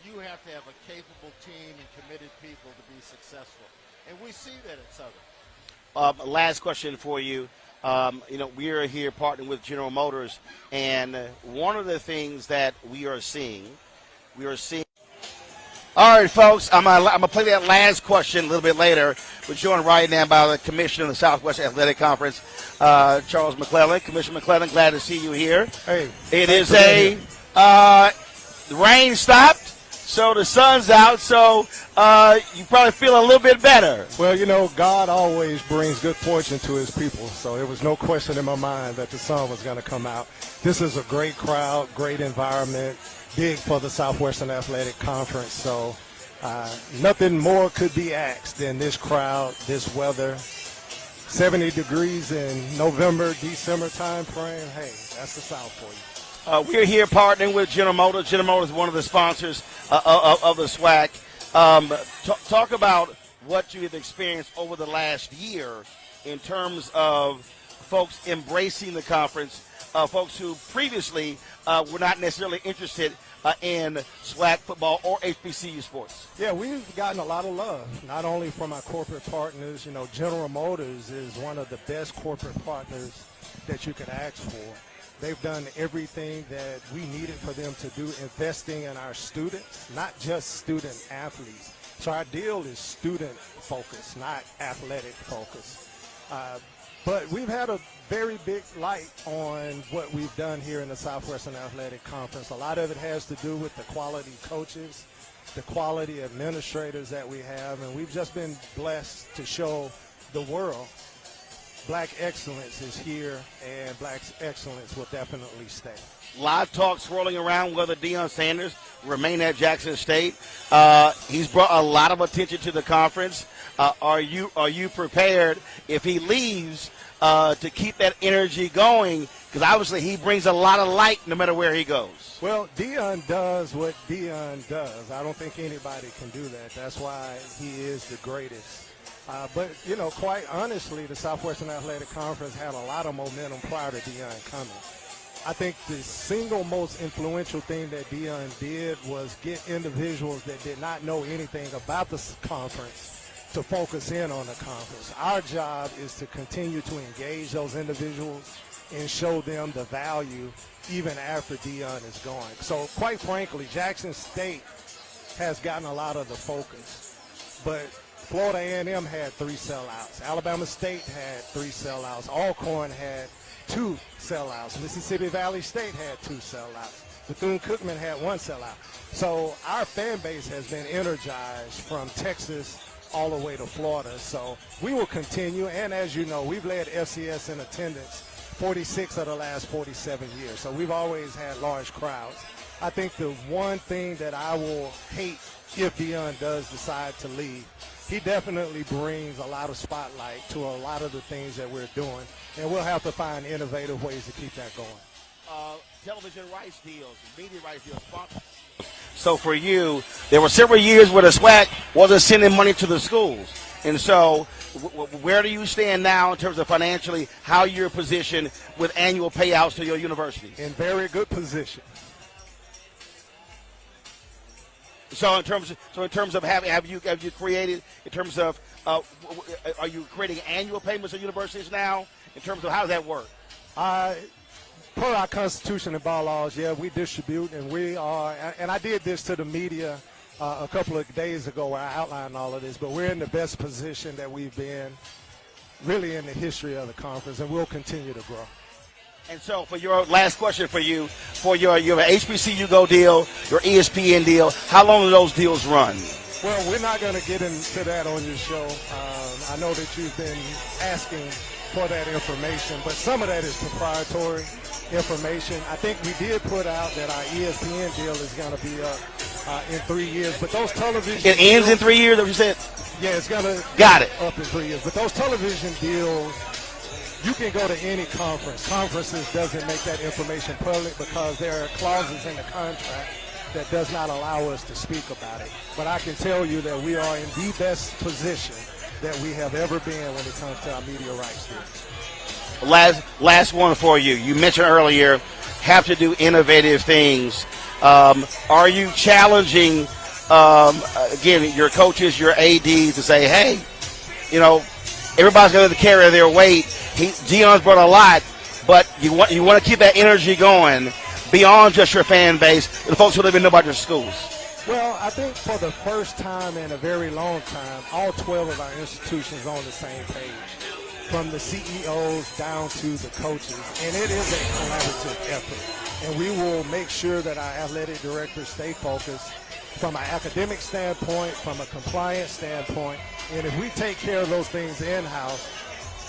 You have to have a capable team and committed people to be successful. And we see that at Southern. Last question for you. We are here partnering with General Motors, and one of the things that we are seeing. All right, folks, I'm gonna play that last question a little bit later. We're joined right now by the Commissioner of the Southwest Athletic Conference, Charles McClellan. Commissioner McClellan, glad to see you here. Hey, it is the rain stopped, so the sun's out, so you probably feel a little bit better. Well, God always brings good fortune to his people, so there was no question in my mind that the sun was going to come out. This is a great crowd, great environment, big for the Southwestern Athletic Conference, so nothing more could be asked than this crowd, this weather. 70 degrees in November, December time frame. Hey, that's the South for you. We're here partnering with General Motors. General Motors is one of the sponsors of the SWAC. Talk about what you have experienced over the last year in terms of folks embracing the conference, folks who previously were not necessarily interested in SWAC football or HBCU sports. Yeah, we've gotten a lot of love, not only from our corporate partners. General Motors is one of the best corporate partners that you could ask for. They've done everything that we needed for them to do, investing in our students, not just student athletes. So our deal is student focused, not athletic focused. But we've had a very big light on what we've done here in the Southwestern Athletic Conference. A lot of it has to do with the quality coaches, the quality administrators that we have, and we've just been blessed to show the world Black excellence is here, and Black excellence will definitely stay. A lot of talk swirling around whether Deion Sanders will remain at Jackson State. He's brought a lot of attention to the conference. Are you prepared if he leaves to keep that energy going? Because obviously he brings a lot of light no matter where he goes. Well, Deion does what Deion does. I don't think anybody can do that. That's why he is the greatest. But, quite honestly, the Southwestern Athletic Conference had a lot of momentum prior to Deion coming. I think the single most influential thing that Deion did was get individuals that did not know anything about the conference to focus in on the conference. Our job is to continue to engage those individuals and show them the value even after Deion is gone. So, quite frankly, Jackson State has gotten a lot of the focus. But Florida A&M had 3 sellouts. Alabama State had 3 sellouts. Alcorn had 2 sellouts. Mississippi Valley State had 2 sellouts. Bethune-Cookman had 1 sellout. So our fan base has been energized from Texas all the way to Florida. So we will continue. And as you know, we've led FCS in attendance 46 of the last 47 years. So we've always had large crowds. I think the one thing that I will hate if Deion does decide to leave, he definitely brings a lot of spotlight to a lot of the things that we're doing, and we'll have to find innovative ways to keep that going. Television rights deals, media rights deals, sponsors. So for you, there were several years where the SWAC wasn't sending money to the schools. And so where do you stand now in terms of financially, how you're positioned with annual payouts to your universities? In very good position. So in terms of have you created in terms of are you creating annual payments to universities now? In terms of how does that work? Per our Constitution and bylaws, yeah, we distribute, and we are. And I did this to the media a couple of days ago where I outlined all of this. But we're in the best position that we've been really in the history of the conference, and we'll continue to grow. And so for your last question for you, for your HBCU Go deal, your ESPN deal, how long do those deals run? Well, we're not going to get into that on your show. I know that you've been asking for that information, but some of that is proprietary information. I think we did put out that our ESPN deal is going to be up in 3 years, but those television It ends in 3 years, what you said? Yeah, it's going to Got it. up in 3 years. But those television deals, you can go to any conference. Conferences doesn't make that information public because there are clauses in the contract that does not allow us to speak about it. But I can tell you that we are in the best position that we have ever been when it comes to our media rights deal. Last one for you. You mentioned earlier have to do innovative things. Are you challenging, again, your coaches, your ADs to say, hey, everybody's going to carry their weight. Dion's brought a lot, but you want to keep that energy going beyond just your fan base, the folks who don't even know about your schools. Well, I think for the first time in a very long time, all 12 of our institutions are on the same page, from the CEOs down to the coaches, and it is a collaborative effort. And we will make sure that our athletic directors stay focused from an academic standpoint, from a compliance standpoint, and if we take care of those things in-house,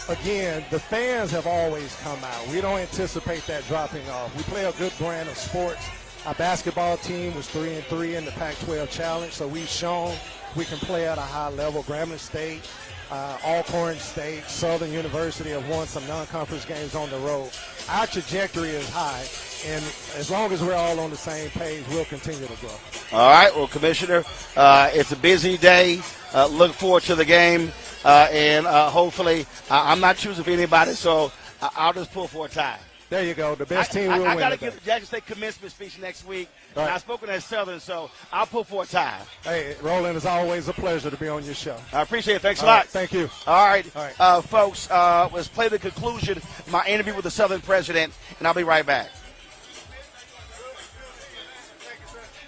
again, the fans have always come out. We don't anticipate that dropping off. We play a good brand of sports. Our basketball team was 3-3 in the Pac-12 Challenge, so we've shown we can play at a high level. Grambling State, Alcorn State, Southern University have won some non-conference games on the road. Our trajectory is high, and as long as we're all on the same page, we'll continue to grow. All right, well, Commissioner, it's a busy day. Look forward to the game, and hopefully, I'm not choosing for anybody, so I'll just pull for a tie. There you go. The best team will win. I got to today. give the Jackson State commencement speech next week. Right. And I've spoken at Southern, so I'll pull for a tie. Hey, Roland, it's always a pleasure to be on your show. I appreciate it. Thanks a All lot. right, thank you. All right, All right. Folks, let's play the conclusion of my interview with the Southern president, and I'll be right back.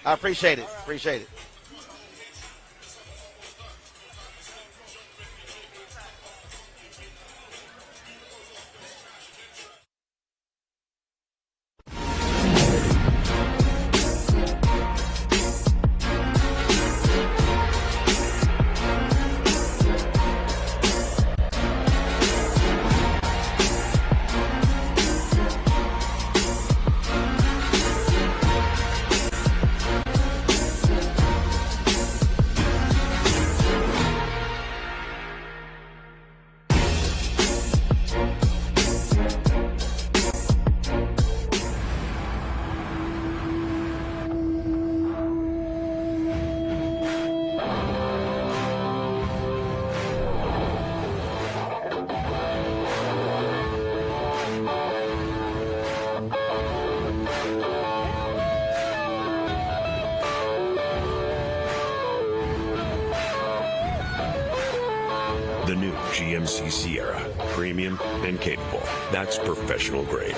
I appreciate it. Appreciate it. The new GMC Sierra. Premium and capable. That's professional grade.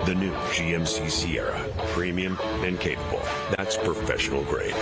The new GMC Sierra. Premium and capable. That's professional grade.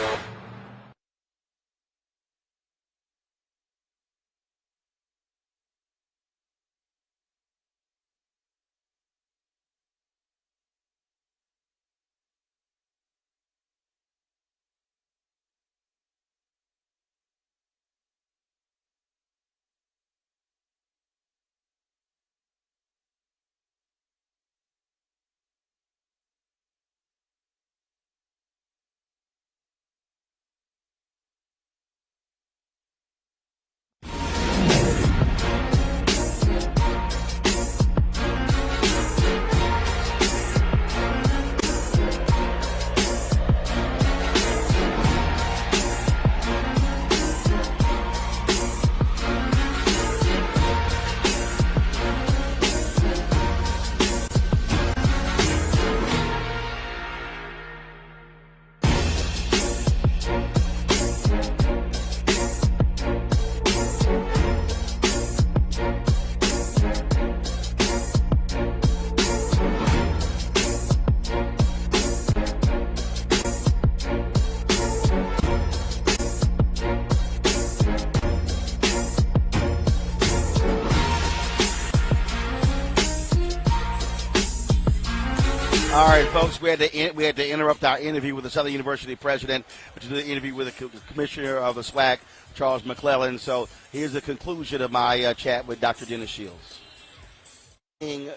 right, folks, we had to interrupt our interview with the Southern University president, which is the interview with the commissioner of the SWAC, Charles McClellan. So here's the conclusion of my chat with Dr. Dennis Shields.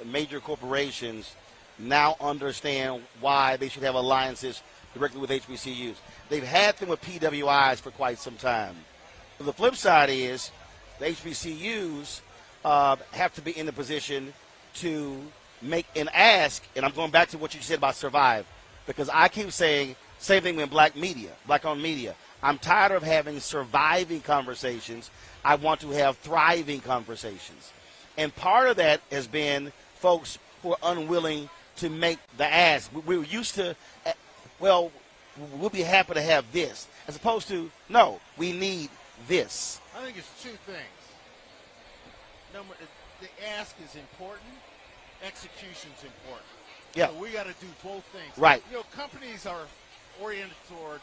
Major corporations now understand why they should have alliances directly with HBCUs. They've had them with PWIs for quite some time. But the flip side is the HBCUs have to be in the position to make an ask, and I'm going back to what you said about survive, because I keep saying same thing with black-owned media. I'm tired of having surviving conversations. I want to have thriving conversations. And part of that has been folks who are unwilling to make the ask. We're used to, well, we'll be happy to have this, as opposed to, no, we need this. I think it's two things. Number, the ask is important. Execution's important. Yeah. So we got to do both things. Right. You know, companies are oriented toward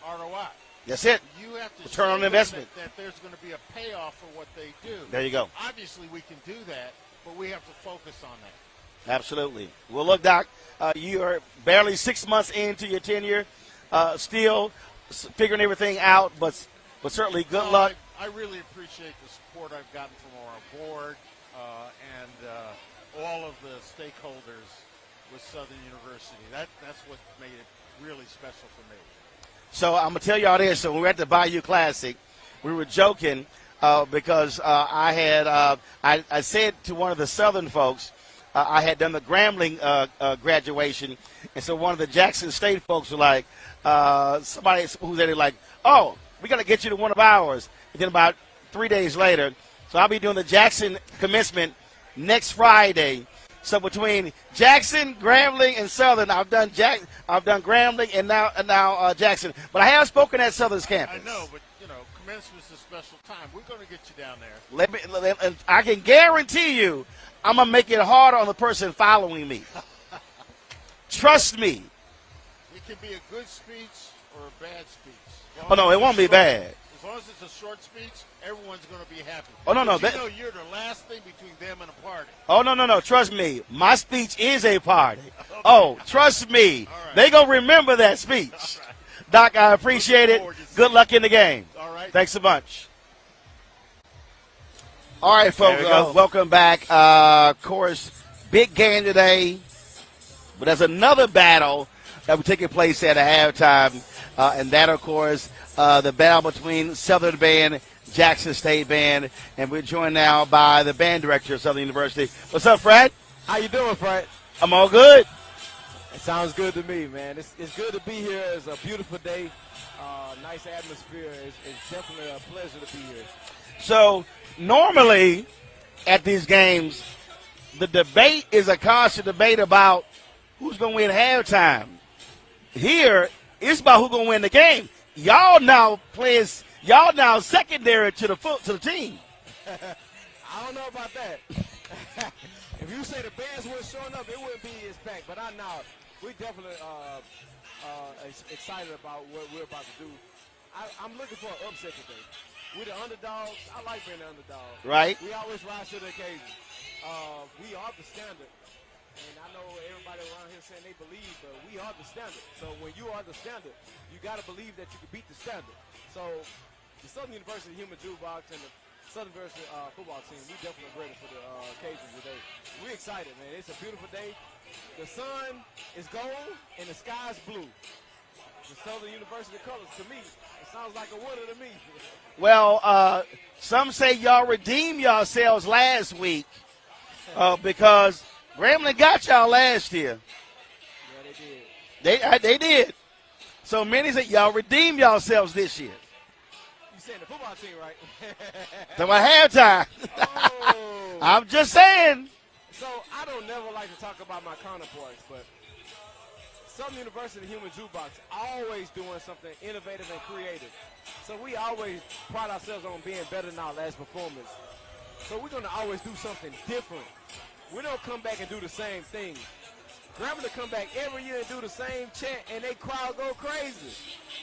ROI. That's it. You have to return on investment. That there's going to be a payoff for what they do. There you go. Obviously, we can do that, but we have to focus on that. Absolutely. Well, look, Doc, you are barely 6 months into your tenure, still figuring everything out, but certainly good luck. I really appreciate the support I've gotten from our board and all of the stakeholders with Southern University. That's what made it really special for me. So I'm going to tell y'all this. So when we were at the Bayou Classic, we were joking because I said to one of the Southern folks, I had done the Grambling graduation, and so one of the Jackson State folks were like, somebody who's there, like, oh, we got to get you to one of ours. And then about 3 days later, so I'll be doing the Jackson commencement next Friday. So between Jackson, Grambling, and Southern, I've done Grambling and now Jackson. But I have spoken at Southern's campus. I know, but commencement's a special time. We're going to get you down there. And I can guarantee you, I'm gonna make it harder on the person following me. Trust me. It can be a good speech or a bad speech. Oh no, it won't be bad. As long as it's a short speech, everyone's going to be happy. Oh, no. But you're the last thing between them and a party. Oh, no. Trust me. My speech is a party. Okay. Oh, trust me. Right. They going to remember that speech. Right. Doc, I appreciate it. Good luck in the game. All right. Thanks a bunch. All right, folks, welcome back. Of course, big game today. But there's another battle that will take place at a halftime, and that, of course, the battle between Southern Band, Jackson State Band, and we're joined now by the band director of Southern University. What's up, Fred? How you doing, Fred? I'm all good. It sounds good to me, man. It's good to be here. It's a beautiful day, nice atmosphere. It's definitely a pleasure to be here. So normally at these games, the debate is a constant debate about who's going to win halftime. Here, it's about who's going to win the game. Y'all now secondary to the team. I don't know about that. If you say the bands weren't showing up, it wouldn't be as packed. But I know we definitely excited about what we're about to do. I'm looking for an upset today. We're the underdogs. I like being the underdog. Right. We always rise to the occasion. We are the standard. And I know everybody around here saying they believe, but we are the standard. So when you are the standard, you got to believe that you can beat the standard. So the Southern University Human Jukebox and the Southern University football team, we definitely ready for the occasion today. We're excited, man. It's a beautiful day. The sun is gold and the sky is blue. The Southern University colors, to me, it sounds like a winner to me. Well, some say y'all redeemed yourselves last week because Grambling got y'all last year. Yeah, they did. So many say y'all redeemed yourselves this year. You saying the football team, right? So at halftime. Oh. I'm just saying. So I don't never like to talk about my counterparts, but Southern University Human Jukebox always doing something innovative and creative. So we always pride ourselves on being better than our last performance. So we're going to always do something different. We don't come back and do the same thing. Grambling to come back every year and do the same chant, and they crowd go crazy.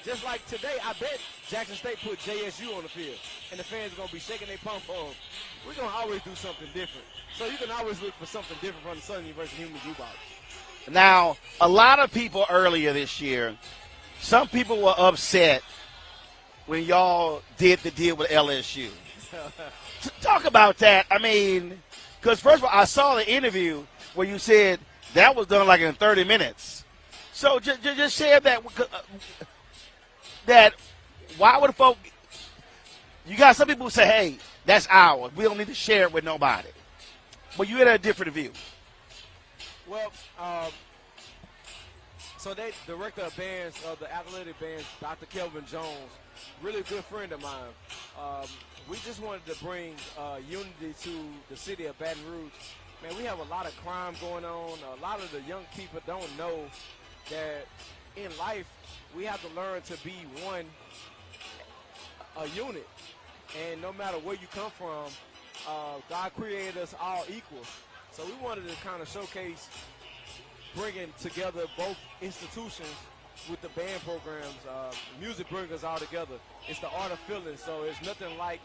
Just like today, I bet Jackson State put JSU on the field, and the fans are going to be shaking their pom-poms. We're going to always do something different. So you can always look for something different from the Southern University Human Jukebox. Now, a lot of people earlier this year, some people were upset when y'all did the deal with LSU. Talk about that. I mean, because first of all, I saw the interview where you said that was done like in 30 minutes. So just share that. That why would folk? You got some people who say, "Hey, that's ours. We don't need to share it with nobody." But you had a different view. Well, so the director of bands, of the athletic bands, Dr. Kelvin Jones, really good friend of mine. We just wanted to bring unity to the city of Baton Rouge. Man, we have a lot of crime going on. A lot of the young people don't know that in life we have to learn to be a unit. And no matter where you come from, God created us all equal. So we wanted to kind of showcase bringing together both institutions with the band programs. Music brings us all together. It's the art of feeling. So it's nothing like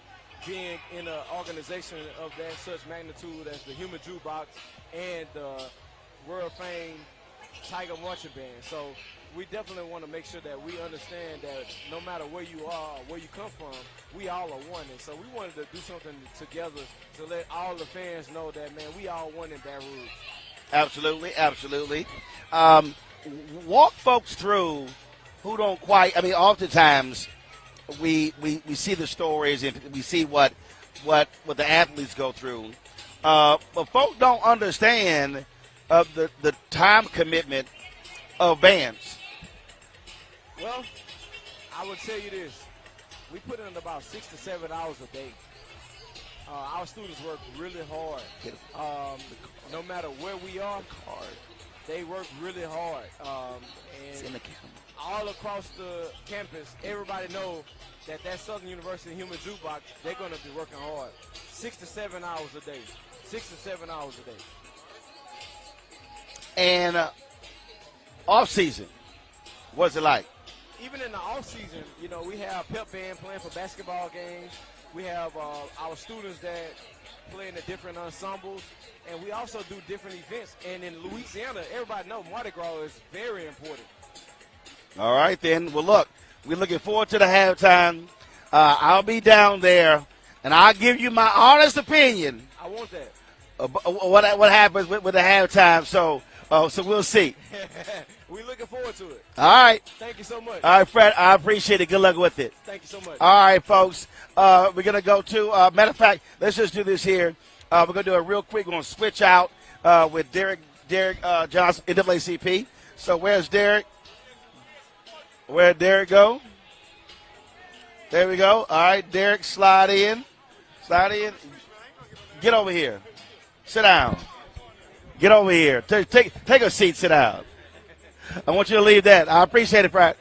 being in an organization of that such magnitude as the Human Jukebox and the world famed Tiger Marching Band. So we definitely want to make sure that we understand that no matter where you are, where you come from, we all are one. And so we wanted to do something together to let all the fans know that, man, we all one in Baton Rouge. Absolutely, absolutely. Walk folks through who don't quite. I mean, oftentimes we see the stories and we see what the athletes go through, but folks don't understand the time commitment of bands. Well, I would tell you this. We put in about 6 to 7 hours a day. Our students work really hard. No matter where we are, they work really hard. And all across the campus, everybody knows that Southern University Human Jukebox, they're going to be working hard. 6 to 7 hours a day. 6 to 7 hours a day. And off season, what's it like? Even in the off season, you know, we have pep band playing for basketball games. We have our students that play in the different ensembles, and we also do different events. And in Louisiana, everybody knows Mardi Gras is very important. All right, then. Well, look, we're looking forward to the halftime. I'll be down there, and I'll give you my honest opinion. I want that. What happens with the halftime? So we'll see. We're looking forward to it. All right. Thank you so much. All right, Fred. I appreciate it. Good luck with it. Thank you so much. All right, folks. We're going to go to, matter of fact, let's just do this here. We're going to do it real quick. We're going to switch out with Derek Johnson, NAACP. So where's Derek? Where'd Derek go? There we go. All right, Derek, slide in. Slide in. Get over here. Sit down. Get over here. Take a seat. Sit down. I want you to leave that. I appreciate it, Pratt.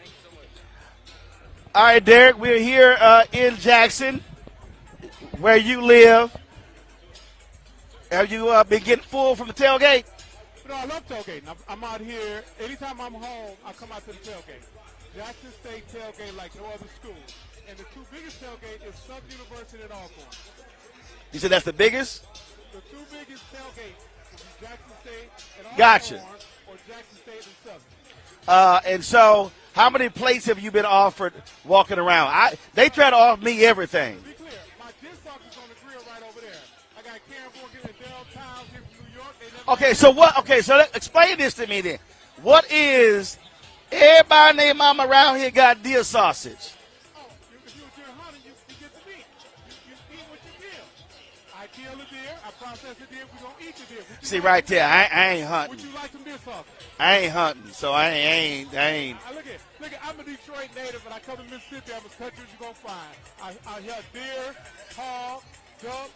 All right, Derek, we're here in Jackson, where you live. Have you been getting full from the tailgate? No, I love tailgating. I'm out here. Anytime I'm home, I come out to the tailgate. Jackson State tailgate like no other school. And the two biggest tailgate is Southern University and Alcorn. You said that's the biggest? The two biggest tailgates is Jackson State and Alcorn, Gotcha. or Jackson State and Southern. And so, how many plates have you been offered walking around? They try to offer me everything. To be clear, my disc box is on the grill right over there. I got Karen Morgan and Dale Tiles here from New York. Okay, so what? Okay, so explain this to me then. What is everybody named Mama around here got deer sausage? Oh, if you're a deer hunter, you get the meat. You eat what you kill. I kill a deer. I process the deer. We're going to eat the deer. See, right there, I ain't hunting. Would you like some deer sausage? I ain't hunting, so I ain't. Look at, I'm a Detroit native, and I come to Mississippi. I'm as country as you're going to find. I hear deer, hog, duck,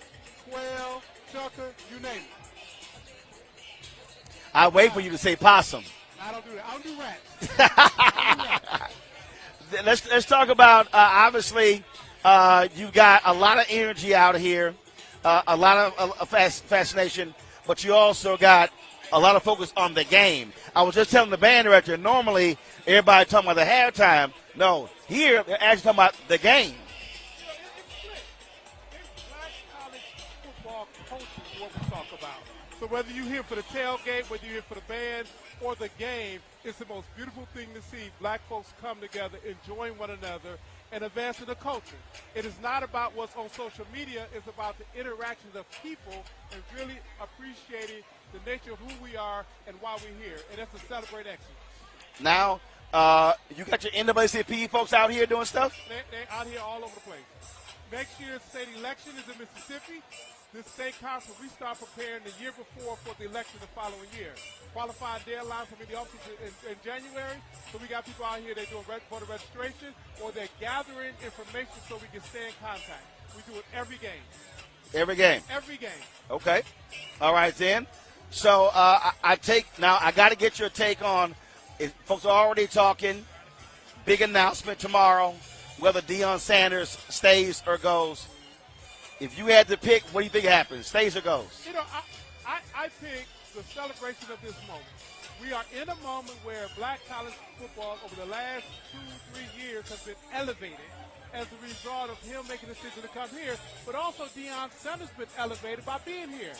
quail, chucker, you name it. I wait for you to say possum. I don't do that. I don't do rats. Let's talk about, obviously, you got a lot of energy out here, a lot of fascination, but you also got a lot of focus on the game. I was just telling the band director, normally everybody talking about the halftime. No, here they're actually talking about the game. It's split. It's black college football culture is what we talk about. So whether you're here for the tailgate, whether you're here for the band, or the game, it's the most beautiful thing to see black folks come together, enjoying one another, and advancing the culture. It is not about what's on social media. It's about the interactions of people and really appreciating the nature of who we are and why we're here, and that's to celebrate excellence. Now, you got your NAACP folks out here doing stuff? They're out here all over the place. Next year's state election is in Mississippi. This state conference, we start preparing the year before for the election the following year. Qualifying deadline from the offices in January. So we got people out here, they're doing voter registration, or they're gathering information so we can stay in contact. We do it every game. Every game? Every game. Okay. All right, then. So I got to get your take on, folks are already talking, big announcement tomorrow, whether Deion Sanders stays or goes. If you had to pick, what do you think happens, stays or goes? You know, I pick the celebration of this moment. We are in a moment where black college football over the last 2-3 years has been elevated as a result of him making the decision to come here, but also Deion Sanders been elevated by being here.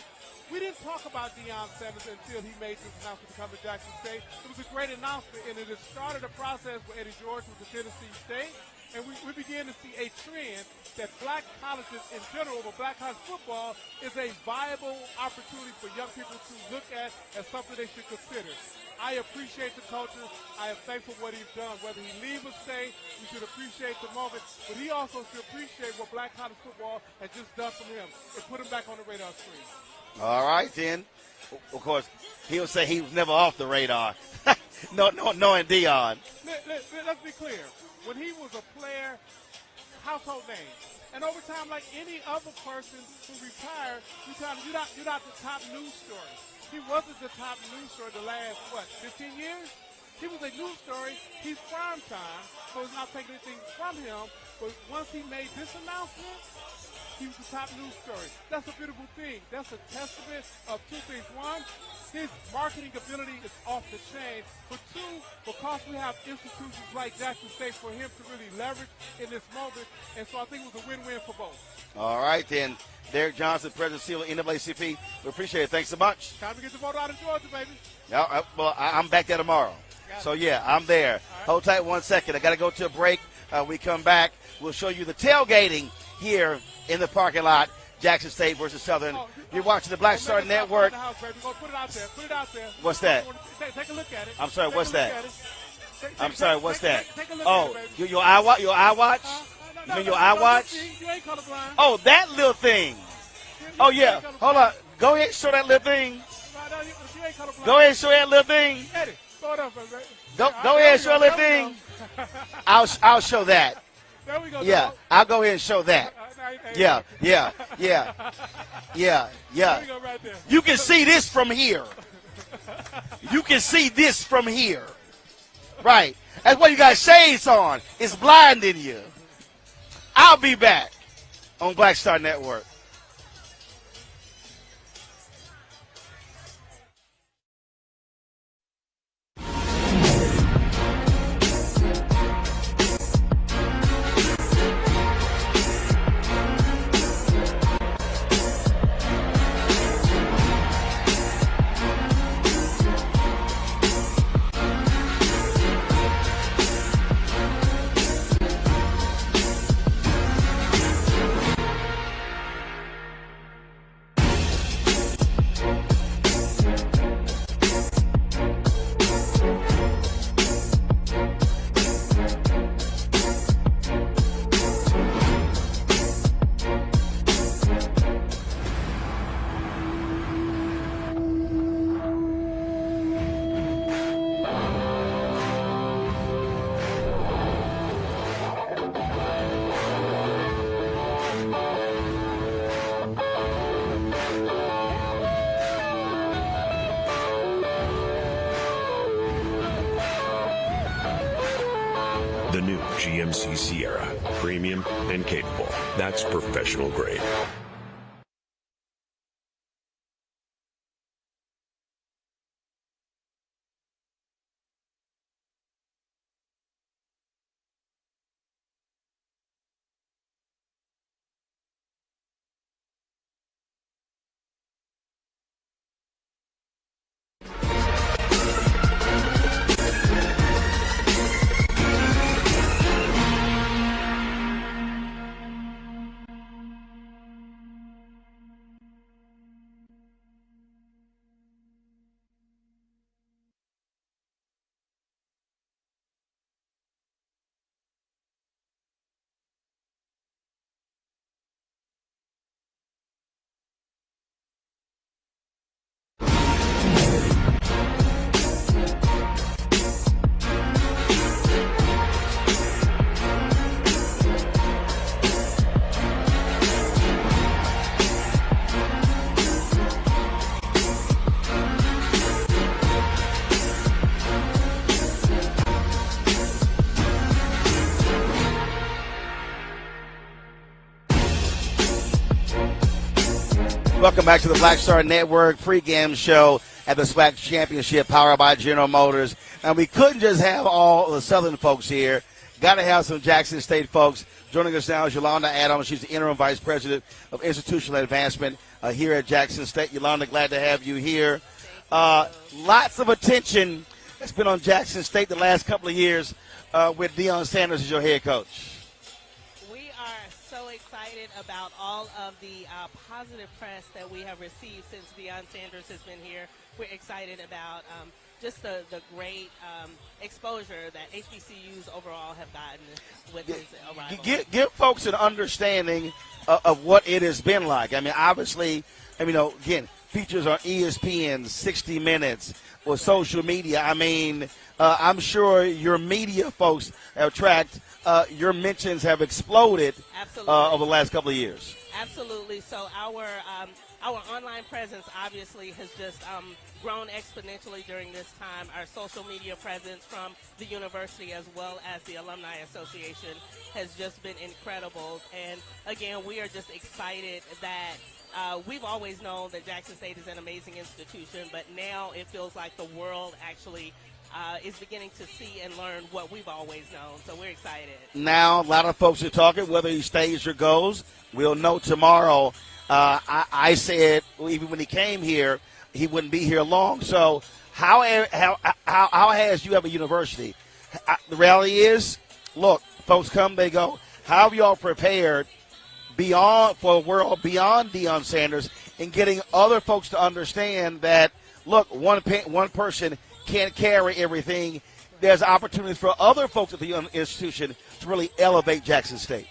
We didn't talk about Deion Sanders until he made this announcement to come to Jackson State. It was a great announcement, and it has started a process with Eddie George with the Tennessee State. And we begin to see a trend that black colleges in general, but black college football is a viable opportunity for young people to look at as something they should consider. I appreciate the culture. I am thankful for what he's done. Whether he leave or stay, we should appreciate the moment. But he also should appreciate what black college football has just done for him and put him back on the radar screen. All right, then. Of course, he'll say he was never off the radar. No, knowing Deion. Let's be clear. When he was a player, household name. And over time, like any other person who retired, you're not the top news story. He wasn't the top news story the last, 15 years? He was a news story. He's prime time, so it's not taking anything from him. But once he made this announcement, he was the top news story. That's a beautiful thing. That's a testament of two things. One, his marketing ability is off the chain. But two, because we have institutions like Jackson State for him to really leverage in this moment. And so I think it was a win-win for both. All right, then. Derek Johnson, President Seal of NAACP. We appreciate it. Thanks so much. Time to get the vote out of Georgia, baby. I'm back there tomorrow. So, yeah, I'm there. Right. Hold tight 1 second. I got to go to a break. We come back. We'll show you the tailgating here in the parking lot, Jackson State versus Southern. You're watching the Black Star Network. Put it out there. Put it out there. What's that? Take a look at it. I'm sorry, what's that? I'm sorry, what's that? Take a look at it, your iWatch? Your iWatch? You mean your iWatch? You ain't colorblind. Oh, that little thing. Oh, yeah. Hold on. Go ahead and show that little thing. Go ahead and show that little thing. Eddie, throw it up, baby. Go ahead and show that little thing. I'll show that. There we go. Yeah, I'll go ahead and show that. Yeah. There we go right there. You can see this from here. You can see this from here. Right. That's why you got shades on. It's blinding you. I'll be back on Black Star Network. The new GMC Sierra, premium and capable. That's professional grade. Welcome back to the Black Star Network pregame show at the SWAC Championship powered by General Motors. And we couldn't just have all the Southern folks here. Got to have some Jackson State folks. Joining us now is Yolanda Adams. She's the interim vice president of institutional advancement here at Jackson State. Yolanda, glad to have you here. Lots of attention has been on Jackson State the last couple of years with Deion Sanders as your head coach. We are so excited about all of the positive press that we have received since Deion Sanders has been here. We're excited about just the great exposure that HBCUs overall have gotten with his arrival. Give folks an understanding of what it has been like. I mean, obviously, again, features on ESPN, 60 Minutes, or social media. I mean, I'm sure your media folks have tracked. Your mentions have exploded over the last couple of years. Absolutely. So our online presence obviously has just grown exponentially during this time. Our social media presence from the university as well as the Alumni Association has just been incredible. And again, we are just excited that we've always known that Jackson State is an amazing institution, but now it feels like the world actually is beginning to see and learn what we've always known. So we're excited. Now, a lot of folks are talking whether he stays or goes. We'll know tomorrow. I said even when he came here, he wouldn't be here long. So how has you have a university? The reality is, look, folks come, they go. How have you all prepared for a world beyond Deion Sanders and getting other folks to understand that, look, one person can't carry everything. There's opportunities for other folks at the institution to really elevate Jackson State.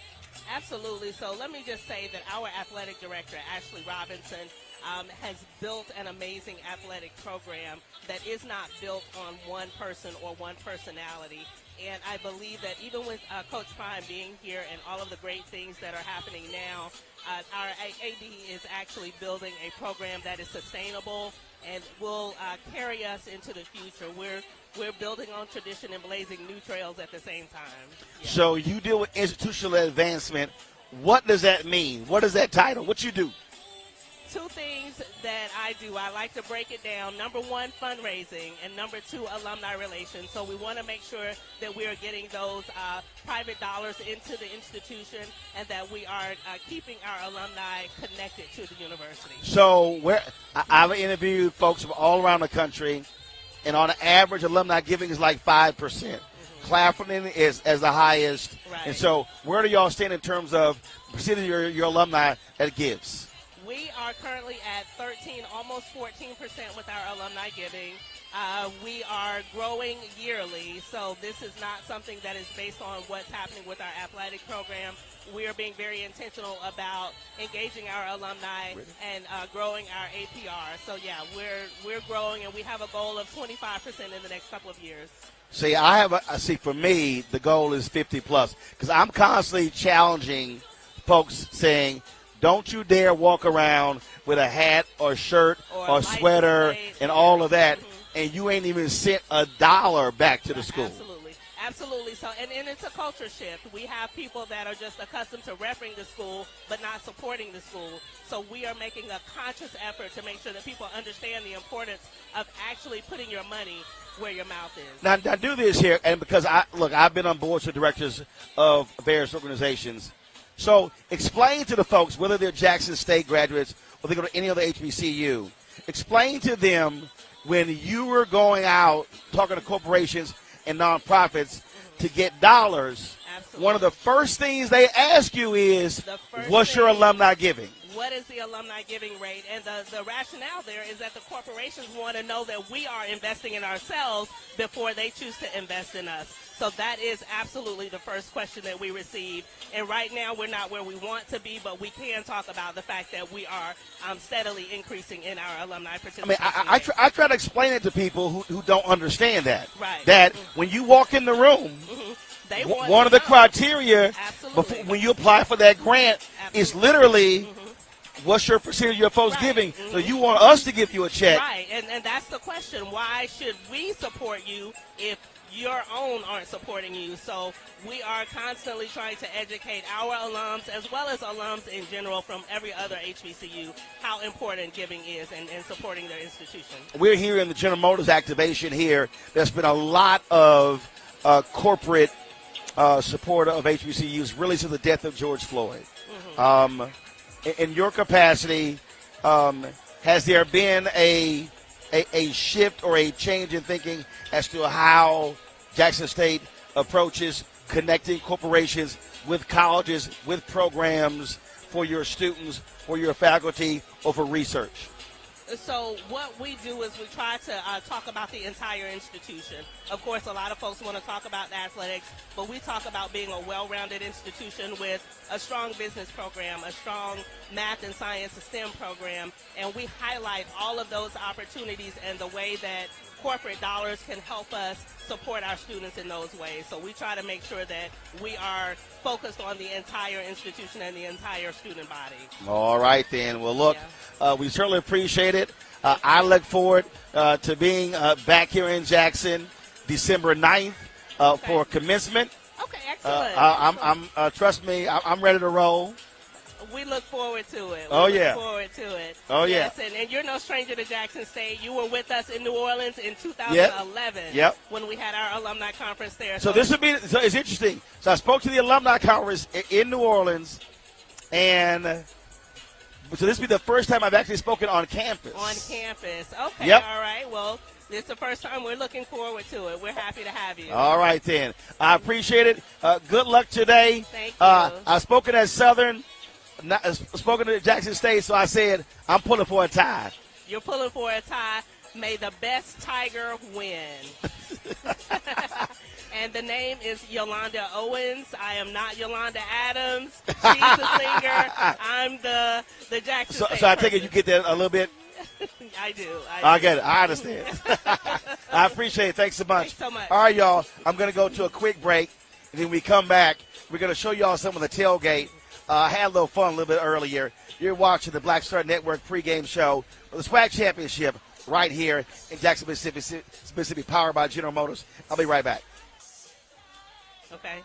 Absolutely. So let me just say that our athletic director, Ashley Robinson, has built an amazing athletic program that is not built on one person or one personality. And I believe that even with Coach Prime being here and all of the great things that are happening now, our AD is actually building a program that is sustainable and will carry us into the future. We're building on tradition and blazing new trails at the same time. Yeah. So you deal with institutional advancement. What does that mean? What is that title? What you do? Two things that I do. I like to break it down. Number one, fundraising, and number two, alumni relations. So we want to make sure that we are getting those private dollars into the institution and that we are keeping our alumni connected to the university. So I've interviewed folks from all around the country, and on average, alumni giving is like 5%. Mm-hmm. Claflin is as the highest. Right. And so where do y'all stand in terms of percentage of your alumni that gives? We are currently at 13, almost 14% with our alumni giving. We are growing yearly, so this is not something that is based on what's happening with our athletic program. We are being very intentional about engaging our alumni and growing our APR. So, yeah, we're growing, and we have a goal of 25% in the next couple of years. See, for me, the goal is 50+, because I'm constantly challenging folks saying, don't you dare walk around with a hat or shirt or sweater and all of that, and you ain't even sent $1 back to the school. Absolutely. So, and it's a culture shift. We have people that are just accustomed to repping the school but not supporting the school. So we are making a conscious effort to make sure that people understand the importance of actually putting your money where your mouth is. Now do this here, and because I've been on boards of directors of various organizations. So explain to the folks, whether they're Jackson State graduates or they go to any other HBCU, explain to them when you were going out talking to corporations and nonprofits to get dollars, one of the first things they ask you is, what's your alumni giving? What is the alumni giving rate? And the rationale there is that the corporations want to know that we are investing in ourselves before they choose to invest in us. So that is absolutely the first question that we receive. And right now we're not where we want to be, but we can talk about the fact that we are steadily increasing in our alumni participation. I try to explain it to people who don't understand that. Right. That when you walk in the room, one of the criteria before, when you apply for that grant is literally what's your percentage of your folks giving. So you want us to give you a check. Right, and that's the question. Why should we support you if your own aren't supporting you. So we are constantly trying to educate our alums as well as alums in general from every other HBCU how important giving is and supporting their institution. We're here in the General Motors activation here. There's been a lot of corporate support of HBCUs really since the death of George Floyd. In your capacity, has there been a shift or a change in thinking as to how Jackson State approaches connecting corporations with colleges, with programs for your students, for your faculty, or for research? So what we do is we try to talk about the entire institution. Of course, a lot of folks want to talk about athletics, but we talk about being a well-rounded institution with a strong business program, a strong math and science STEM program, and we highlight all of those opportunities and the way that corporate dollars can help us support our students in those ways. So we try to make sure that we are focused on the entire institution and the entire student body. All right, then. Well, look, we certainly appreciate it. I look forward to being back here in Jackson December 9th for commencement. Okay, excellent. Trust me, I'm ready to roll. We look forward to it. We look forward to it. Yes, and you're no stranger to Jackson State. You were with us in New Orleans in 2011 when we had our alumni conference there. So this would be, so it's interesting. So I spoke to the alumni conference in New Orleans, and so this will be the first time I've actually spoken on campus. On campus. Okay, all right. Well, this is the first time. We're looking forward to it. We're happy to have you. All right, then. I appreciate it. Good luck today. Thank you. I've spoken at Southern. Spoken to Jackson State, so I said I'm pulling for a tie. You're pulling for a tie. May the best Tiger win. And the name is Yolanda Owens. I am not Yolanda Adams. She's the singer. I'm the Jackson State So I take it you get that a little bit? I do. I get it. I understand. I appreciate it. Thanks so much. Thanks so much. All right, y'all. I'm going to go to a quick break, and then we come back. We're going to show y'all some of the tailgate. I had a little fun a little bit earlier. You're watching the Black Star Network pregame show for the SWAC Championship right here in Jackson, Mississippi, powered by General Motors. I'll be right back. Okay.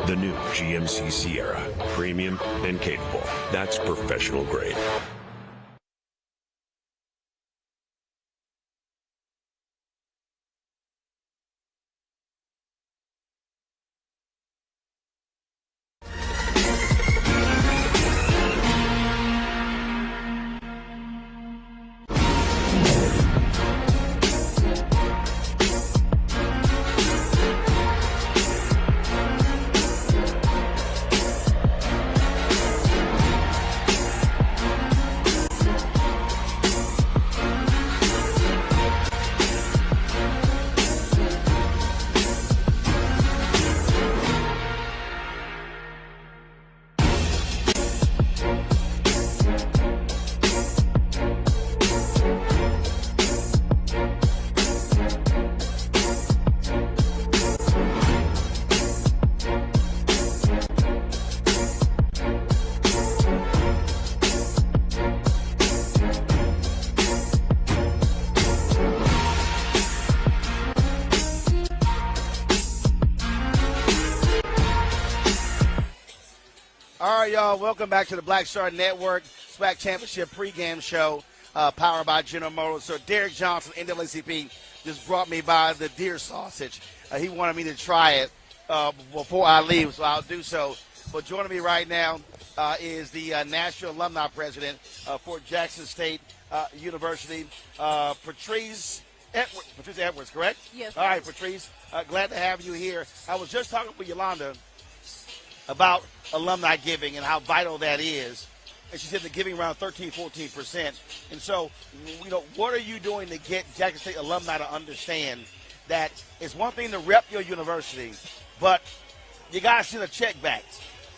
The new GMC Sierra. Premium and capable. That's professional grade. All right, y'all. Welcome back to the Black Star Network SWAC Championship pregame show, powered by General Motors. So Derek Johnson, NAACP, just brought me by the deer sausage. He wanted me to try it before I leave, so I'll do so. But joining me right now is the National Alumni President for Jackson State University, Patrice Edwards, correct? Yes. All right, Patrice, glad to have you here. I was just talking with Yolanda about alumni giving and how vital that is. And she said they're giving around 13-14%. And so, what are you doing to get Jackson State alumni to understand that it's one thing to rep your university, but you got to send a check back.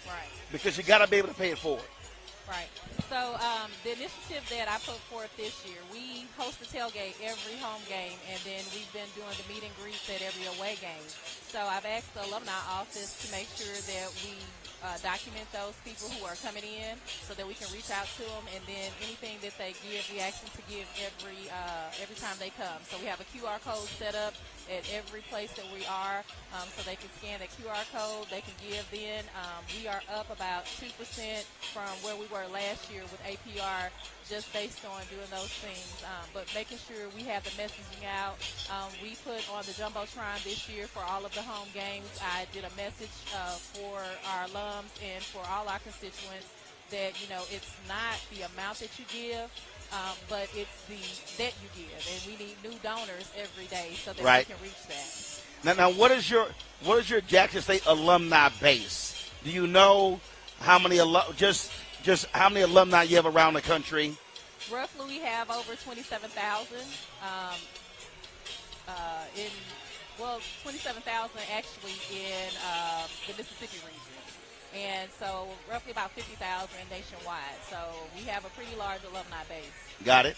Right. Because you got to be able to pay it forward. Right. So the initiative that I put forth this year, we host a tailgate every home game, and then we've been doing the meet and greets at every away game. So I've asked the alumni office to make sure that we document those people who are coming in so that we can reach out to them, and then anything that they give, we ask them to give every time they come. So we have a QR code set up at every place that we are, so they can scan the QR code, they can give then. We are up about 2% from where we were last year with APR, just based on doing those things. But making sure we have the messaging out. We put on the Jumbotron this year for all of the home games. I did a message for our alums and for all our constituents that, it's not the amount that you give, but it's that you give. And we need new donors every day so that we can reach that. Now, what is your Jackson State alumni base? Do you know how many just how many alumni you have around the country? Roughly, we have over 27,000. 27,000 actually in the Mississippi region. And so roughly about 50,000 nationwide. So we have a pretty large alumni base. Got it.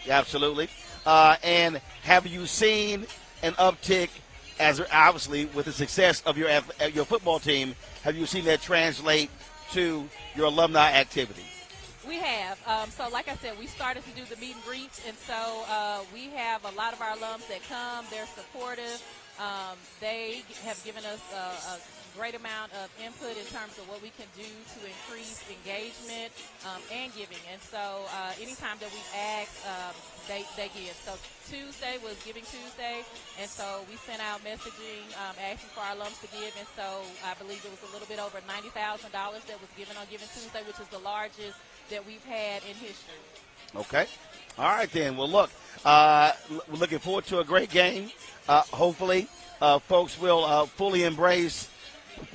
Yeah, absolutely. And have you seen an uptick, as obviously with the success of your football team, have you seen that translate to your alumni activity? We have. So like I said, we started to do the meet and greets, and so we have a lot of our alums that come. They're supportive. They have given us a great amount of input in terms of what we can do to increase engagement and giving. And so anytime that we ask, they give. So Tuesday was Giving Tuesday, and so we sent out messaging asking for our alums to give. And so I believe it was a little bit over $90,000 that was given on Giving Tuesday, which is the largest that we've had in history. Okay. All right, then. Well, look, we're looking forward to a great game. Hopefully, folks will fully embrace.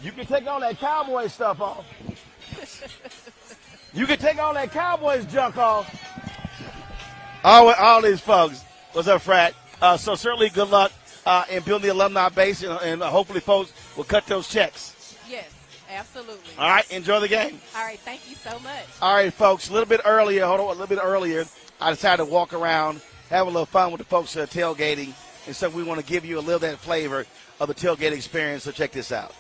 You can take all that Cowboy stuff off. You can take all that Cowboys junk off. All these folks. What's up, Frat? So certainly good luck in building the alumni base, and hopefully folks will cut those checks. Yes, absolutely. All right, enjoy the game. All right, thank you so much. All right, folks, a little bit earlier, I decided to walk around, have a little fun with the folks that are tailgating, and so we want to give you a little of that flavor of the tailgate experience, so check this out.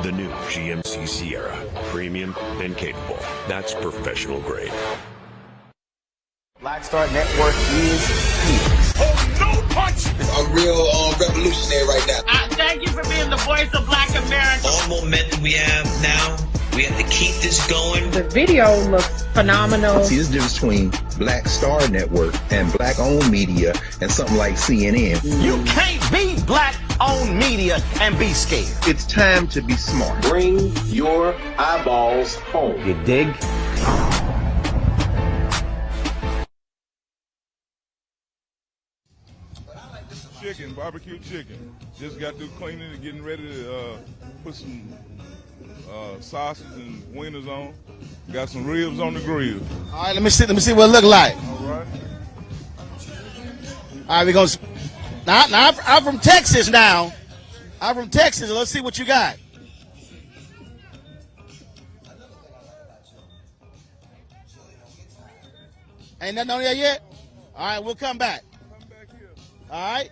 The new GMC Sierra, premium and capable. That's professional grade. Black Star Network is Phoenix. Oh, no punch! A real revolutionary right now. Thank you for being the voice of Black America. All momentum we have now, we have to keep this going. The video looks phenomenal. See, this difference between Black Star Network and black-owned media and something like CNN. You can't be black-owned media and be scared. It's time to be smart. Bring your eyeballs home. You dig? Chicken, barbecue chicken. Just got through cleaning and getting ready to put some sausage and wieners on. Got some ribs on the grill. All right, let me see what it look like. All right. All right, we're going to... Now, I'm from Texas now. I'm from Texas. Let's see what you got. Ain't nothing on there yet? All right, we'll come back. Come back here. All right.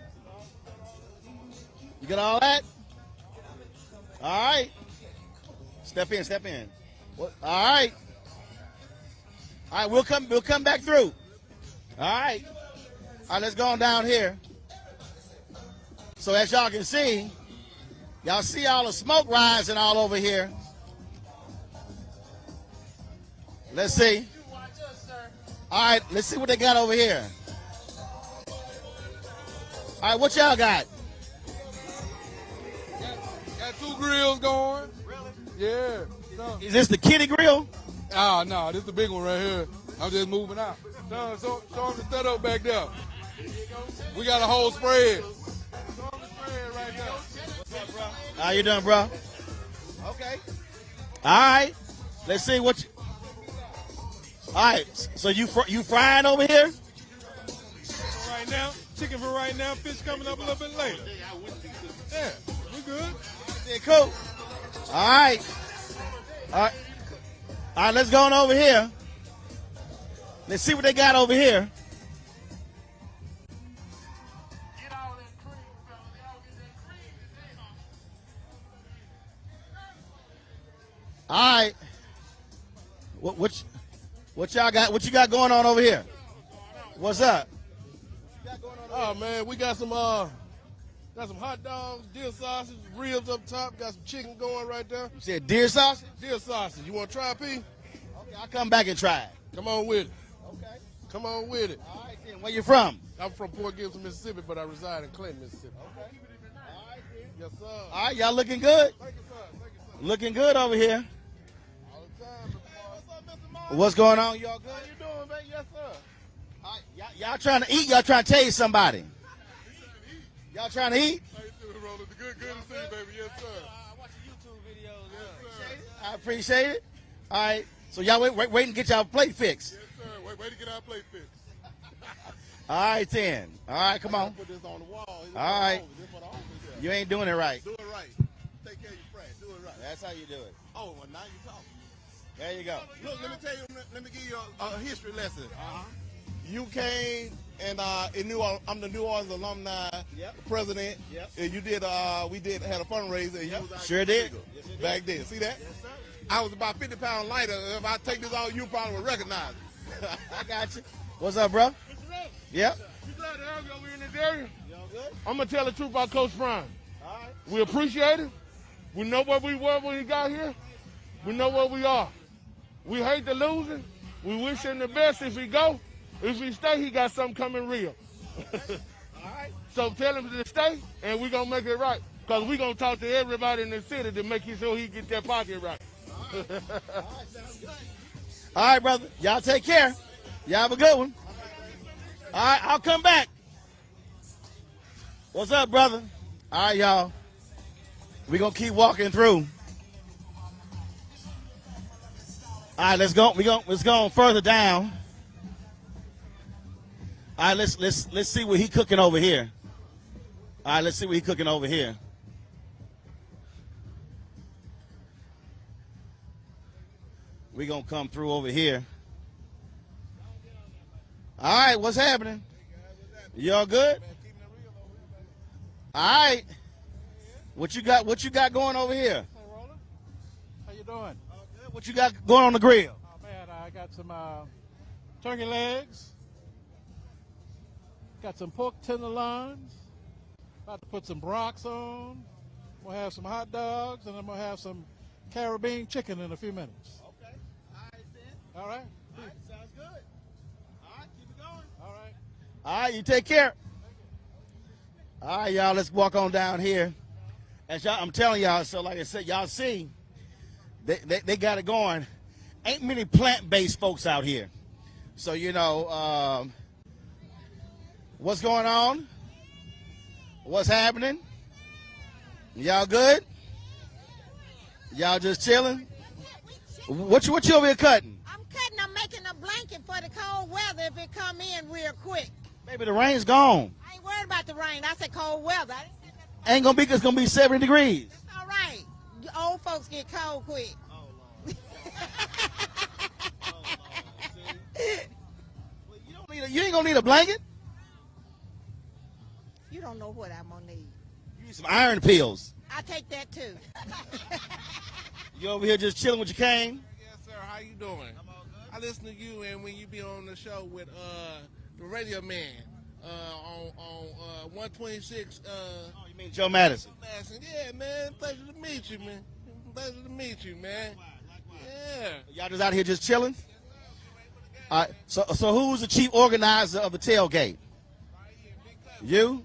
You got all that? All right. Step in. All right. All right, we'll come back through. All right. All right, let's go on down here. So as y'all can see, y'all see all the smoke rising all over here. Let's see. All right, let's see what they got over here. All right, what y'all got? Got 2 grills going. Really? Yeah. No. Is this the kitty grill? Oh, no, this is the big one right here. I'm just moving out. No, show them the setup back there. We got a whole spread. Show them the spread right there. What's up, bro? How you doing, bro? Okay. All right. Let's see what you... All right, so you frying over here? Right now, chicken for right now, fish coming up a little bit later. Yeah, we good. Yeah, cool. All right. All right. All right, let's go on over here. Let's see what they got over here. All right. What y'all got? What you got going on over here? What's up? Oh man, we got some hot dogs, deer sausage, ribs up top. Got some chicken going right there. You said deer sausage? Deer sausage. You want to try, P? Okay, I'll come back and try it. Come on with it. Okay. Come on with it. All right, then. Where you from? I'm from Port Gibson, Mississippi, but I reside in Clinton, Mississippi. Okay. All right, then. Yes, sir. All right, y'all looking good? Thank you, sir. Thank you, sir. Looking good over here. All the time, Mr. What's up, Mr. Martin? What's going on? Y'all good? How you doing, man? Yes, sir. All right, y'all trying to eat? Y'all trying to tase somebody? Y'all trying to eat? How you doing, Roland? Good to see you, baby. Yes, sir. I watch your YouTube videos. Yes, sir. I appreciate it. All right. So y'all wait and get y'all plate fixed. Yes, sir. Wait to get our plate fixed. All right, then. All right, come on. Put this on the wall. All right. You ain't doing it right. Do it right. Take care of your friends. Do it right. That's how you do it. Oh, well, now you talking. There you go. Look, let me tell you. Let me give you a history lesson. You came and in New Orleans, I'm the New Orleans alumni president. Yep. And you did. We had a fundraiser. And you was Sure did. Back then. See that? Yes, sir. I was about 50 pounds lighter. If I take this off, you probably would recognize it. I got you. What's up, bro? Yep. You glad to have you over in this area? Y'all good? I'm going to tell the truth about Coach Prime. All right. We appreciate it. We know where we were when he got here. We know where we are. We hate the losing. We wish him the best if he go. If he stay, he got something coming real. All right. So tell him to stay, and we're going to make it right. Because we're going to talk to everybody in the city to make sure he get that pocket right. All right, sounds good. All right, brother. Y'all take care. Y'all have a good one. All right, I'll come back. What's up, brother? All right, y'all. We're going to keep walking through. All right, let's go. Let's go further down. All right, let's see what he cooking over here. All right, let's see what he cooking over here. We're going to come through over here. All right, what's happening? Y'all good? All right. What you got going over here? Hey, Roland. How you doing? What you got going on the grill? Oh, man, I got some turkey legs. Got some pork tenderloins. About to put some brocks on. We'll have some hot dogs, and I'm going to have some Caribbean chicken in a few minutes. Okay. All right, then. All right? All right, sounds good. All right, keep it going. All right. All right, you take care. All right, y'all, let's walk on down here. As y'all, I'm telling y'all, so like I said, y'all see, they got it going. Ain't many plant-based folks out here. So, you know, what's going on? What's happening? Y'all good? Y'all just chilling? What you over here cutting? I'm making a blanket for the cold weather if it come in real quick. Baby, the rain's gone. I ain't worried about the rain. I said cold weather. Ain't gonna be, it's gonna be 70 degrees. It's all right. Old folks get cold quick. You ain't gonna need a blanket. You don't know what I'm gonna need. You need some iron pills. I take that too. You over here just chilling with your cane? Yes, sir. How you doing? I'm all good. I listen to you, and when you be on the show with the radio man on 126. You mean Joe Madison? Yeah, man. Pleasure to meet you, man. Pleasure to meet you, man. Yeah. Y'all just out here just chilling? All right. So who's the chief organizer of the tailgate? You?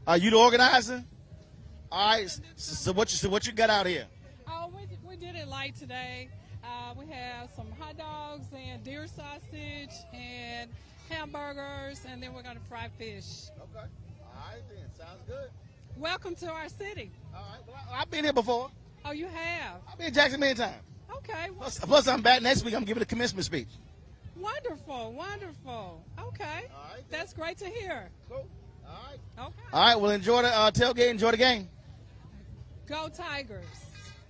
Are you the organizer? All right. So what you got out here? Oh, we did it light today. We have some hot dogs and deer sausage and hamburgers, and then we're going to fry fish. Okay. All right, then. Sounds good. Welcome to our city. All right. Well, I've been here before. Oh, you have? I've been in Jackson many times. Okay. Plus, I'm back next week. I'm giving a commencement speech. Wonderful, wonderful. Okay. All right. That's great to hear. Cool. All right. Okay. All right. Well, enjoy the tailgate. Enjoy the game. Go Tigers.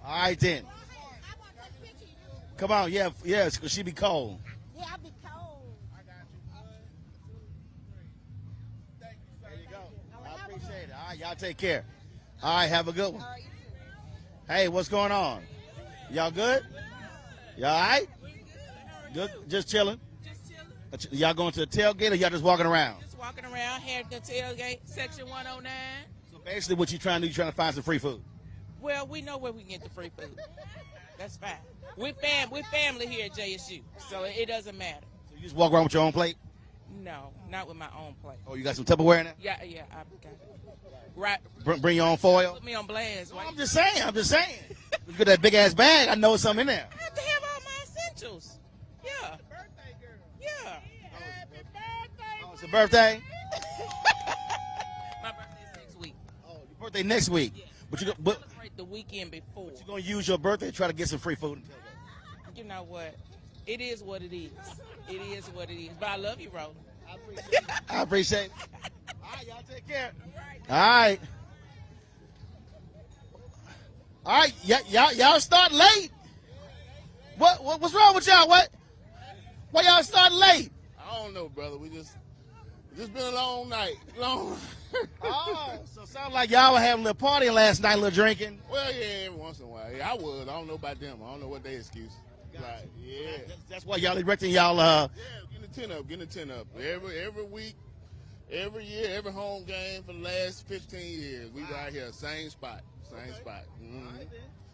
All right, then. Come on. Yeah, because she be cold. Yeah, I'll be cold. I got you. 1, 2, 3. Thank you, sir. There you go. I appreciate it. All right, y'all take care. All right, have a good one. All right. Hey, what's going on? Y'all good? Y'all all right? Good. Just chilling. Y'all going to the tailgate or y'all just walking around? Just walking around, heading to tailgate, section 109. So basically what you trying to do, you trying to find some free food? Well, we know where we can get the free food. That's fine. We're family here at JSU, so it doesn't matter. So you just walk around with your own plate? No, not with my own plate. Oh, you got some Tupperware in there? Yeah, I got it. Right. Bring your own foil? Put me on blast. No, I'm just saying. You got that big ass bag, I know something in there. I have to have all my essentials. Yeah. Yeah. Oh, it's a birthday? My birthday's next week. Oh, your birthday next week? Yeah. But celebrate the weekend before. But you're going to use your birthday to try to get some free food? You know what? It is what it is. It is what it is. But I love you, Roland. I appreciate it. All right, y'all take care. All right. All right, y'all start late. What's wrong with y'all? Why y'all starting late? I don't know, brother. We just been a long night. Oh, so sounds like y'all were having a little party last night, a little drinking. Well, yeah, every once in a while. Yeah, I was. I don't know about them. I don't know what their excuse. Right, yeah. That's why y'all erecting y'all. Yeah, getting the tent up. Every week, every year, every home game for the last 15 years. We right here, same spot. Mm-hmm.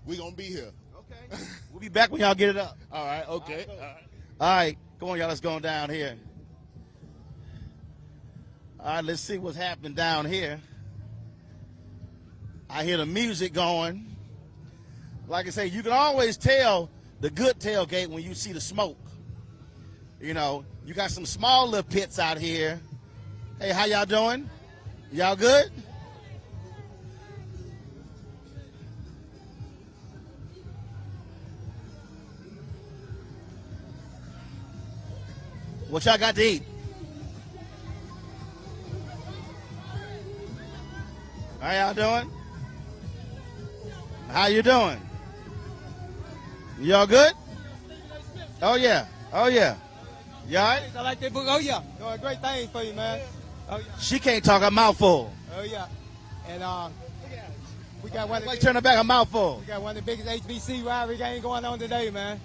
We gonna be here. Okay. We'll be back when y'all get it up. All right. Okay. All right. Come on, y'all. Let's go down here. All right. Let's see what's happening down here. I hear the music going. Like I say, you can always tell the good tailgate when you see the smoke. You know, you got some small little pits out here. Hey, how y'all doing? Y'all good? What y'all got to eat? How y'all doing? How you doing? Y'all good? Oh yeah. You all right? I like that book. Oh yeah. Doing great things for you, man. Oh yeah. She can't talk a mouthful. Oh yeah. And we got one. Wait, turn her back a mouthful. We got one of the biggest HBC rivalry games going on today, man.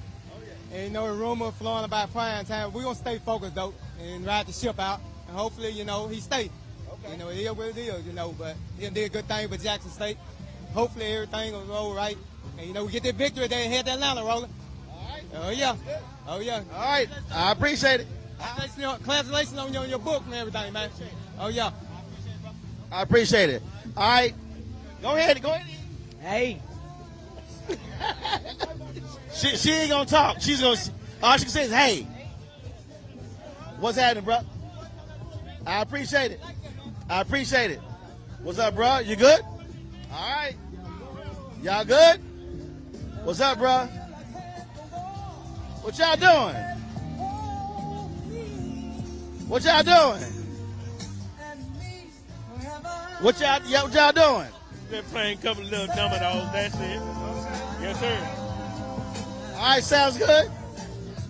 And you know, the rumor flowing about prime time. We're gonna stay focused though and ride the ship out. And hopefully, you know, he stay. Okay. You know, it is what it is, you know, but he did a good thing for Jackson State. Hopefully everything will roll right. And you know, we get that victory there and head to Atlanta, Roland. All right. Oh yeah. Oh yeah. All right. I appreciate it. Congratulations on your book and everything, man. Oh yeah. I appreciate it. All right. Go ahead. Hey. She ain't gonna talk. She's gonna. All she can say is, "Hey, what's happening, bro?" I appreciate it. What's up, bro? You good? All right. Y'all good? What's up, bro? What y'all doing? What y'all doing? What y'all doing? Been playing a couple of little dominoes, that's it. Yes, sir. All right, sounds good.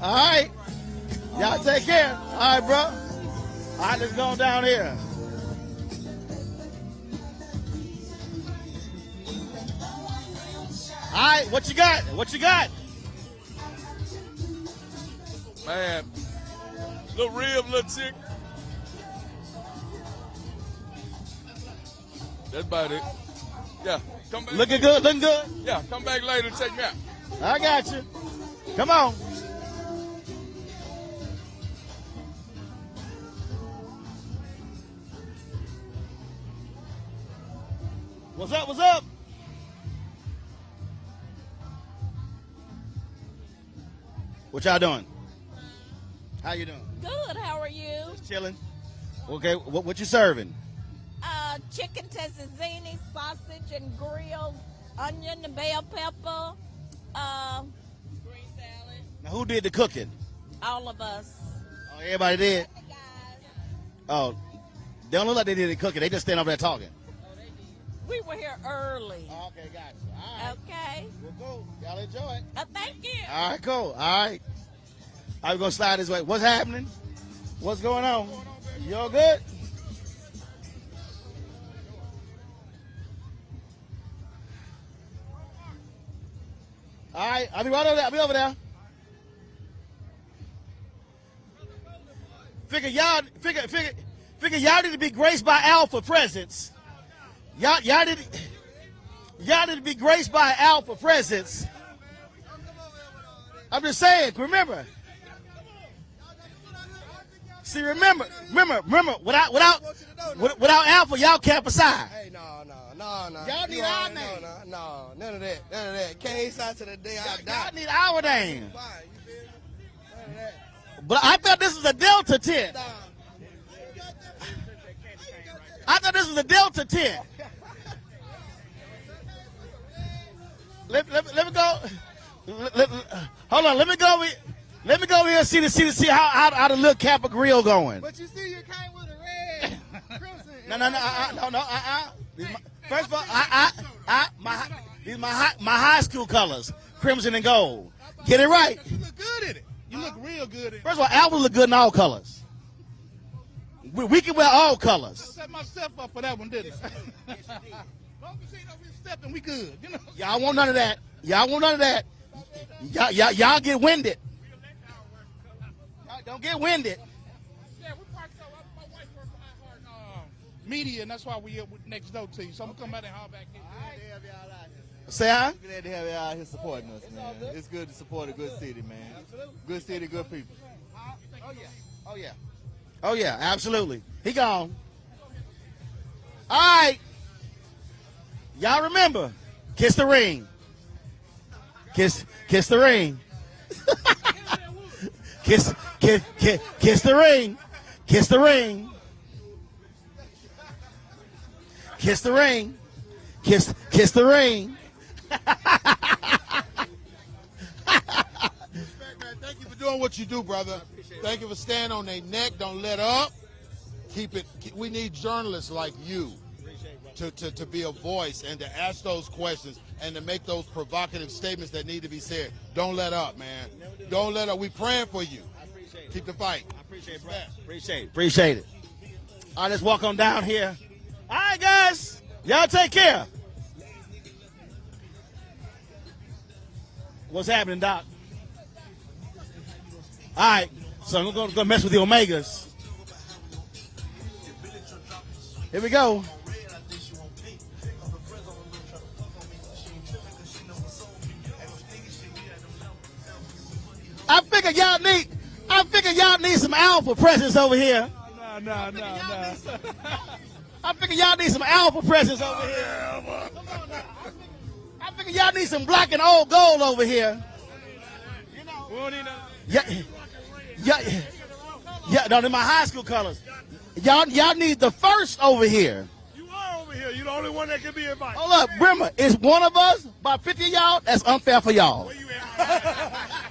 All right. Y'all take care. All right, bro. All right, let's go down here. All right, what you got? What you got? Man, little rib, little chick. That's about it. Yeah, come back. Looking good, looking good? Yeah, come back later and check me out. I got you. Come on. What's up, what's up? What y'all doing? How you doing? Good, how are you? Just chilling. Okay, what you serving? Chicken tzatziki, sausage and grilled onion and bell pepper. Green salad. Now, who did the cooking? All of us. Oh, everybody did? Oh, they don't look like they did the cooking. They just stand over there talking. We were here early. Oh, okay, got you. All right. Okay. Well, cool. Y'all enjoy it. Thank you. All right, cool. All right. I'm going to slide this way. What's happening? What's going on? You all good? All right, I'll be right over there. I'll be over there. Figure y'all need to be graced by Alpha presence. Y'all need to be graced by Alpha presence. I'm just saying, remember. See, remember, without Alpha, y'all can't aside. Hey, no. Y'all need our name. No, none of that. Can't sign to the day I die. Y'all need our name. But I thought this was a Delta 10. I thought this was a Delta 10. Let me go. Hold on. Let me go here and see how the little Kappa grill going. But you see, you came with a red crimson. No. First of all, these are my high school colors, crimson and gold. Get it right. You look good in it. You look real good in it. First of all, Alpha look good in all colors. We can wear all colors. I set myself up for that one, didn't I? Long as ain't no stepping, we good. You know. Y'all want none of that. Y'all get winded. Y'all don't get winded. Yeah, we parked so my wife works behind hard media, and that's why we next door to you. So I'm gonna come out and haul back in. Say hi. Glad to have you out here supporting us, man. It's good to support a good city, man. Good city, good people. Oh yeah, absolutely. He gone. All right. Y'all remember, kiss the ring. Kiss the ring. kiss the ring. Kiss the ring. Kiss the ring. Kiss the ring. Thank you for doing what you do, brother. Thank you for staying on their neck. Don't let up. Keep it. We need journalists like you to be a voice and to ask those questions and to make those provocative statements that need to be said. Don't let up, man. Don't let up. We praying for you. Keep the fight. I appreciate it, bro. Appreciate it. All right, let's walk on down here. All right, guys. Y'all take care. What's happening, Doc? All right, so I'm going to mess with the Omegas. Here we go. I figure y'all need some Alpha presence over here. No. I figure y'all need some Alpha presence over here. I figure y'all need some black and old gold over here. Yeah, no, they're my high school colors. Y'all need the first over here. You are over here. you're the only one that can be invited. Hold up, Brimmer. It's one of us, about 50 of y'all. That's unfair for y'all.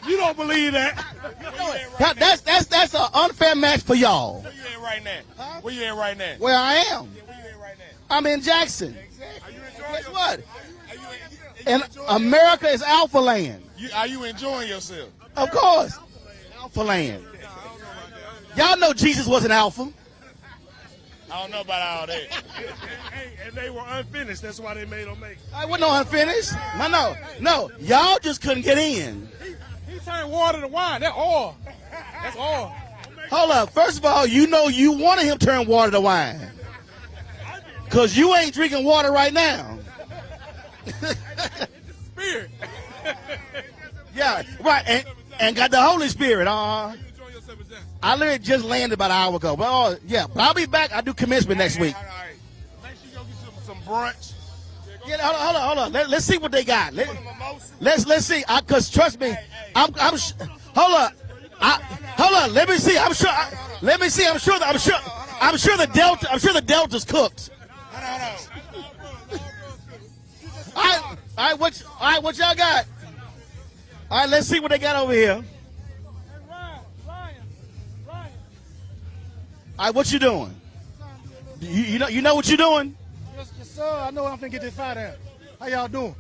You don't believe that. That's an unfair match for y'all. Where you at right now? Where you at right now? Where I am. Where you at right now? I'm in Jackson. Are you enjoying Guess what? and And America is alpha land. Are you enjoying yourself? Of course. Alpha land. Y'all know Jesus wasn't alpha. I don't know about all that. And they were unfinished. That's why they made them make. I wasn't no unfinished. No. Y'all just couldn't get in. He turned water to wine. That's oil. That's oil. Hold up. First of all, you know you wanted him to turn water to wine. Because you ain't drinking water right now. Spirit. Yeah, right. And got the Holy Spirit. I literally just landed about an hour ago. But but I'll be back. I do commencement next week. All right. Make sure you go get some brunch. Yeah, hold on. Let's see what they got. Let's see. Cause trust me, hold up. Hold on. Let me see. I'm sure the Delta's cooked. All right, what y'all got? All right, let's see what they got over here. All right, what you doing? You know what you doing? Yes, sir. I know I'm finna get this fight out. How y'all doing?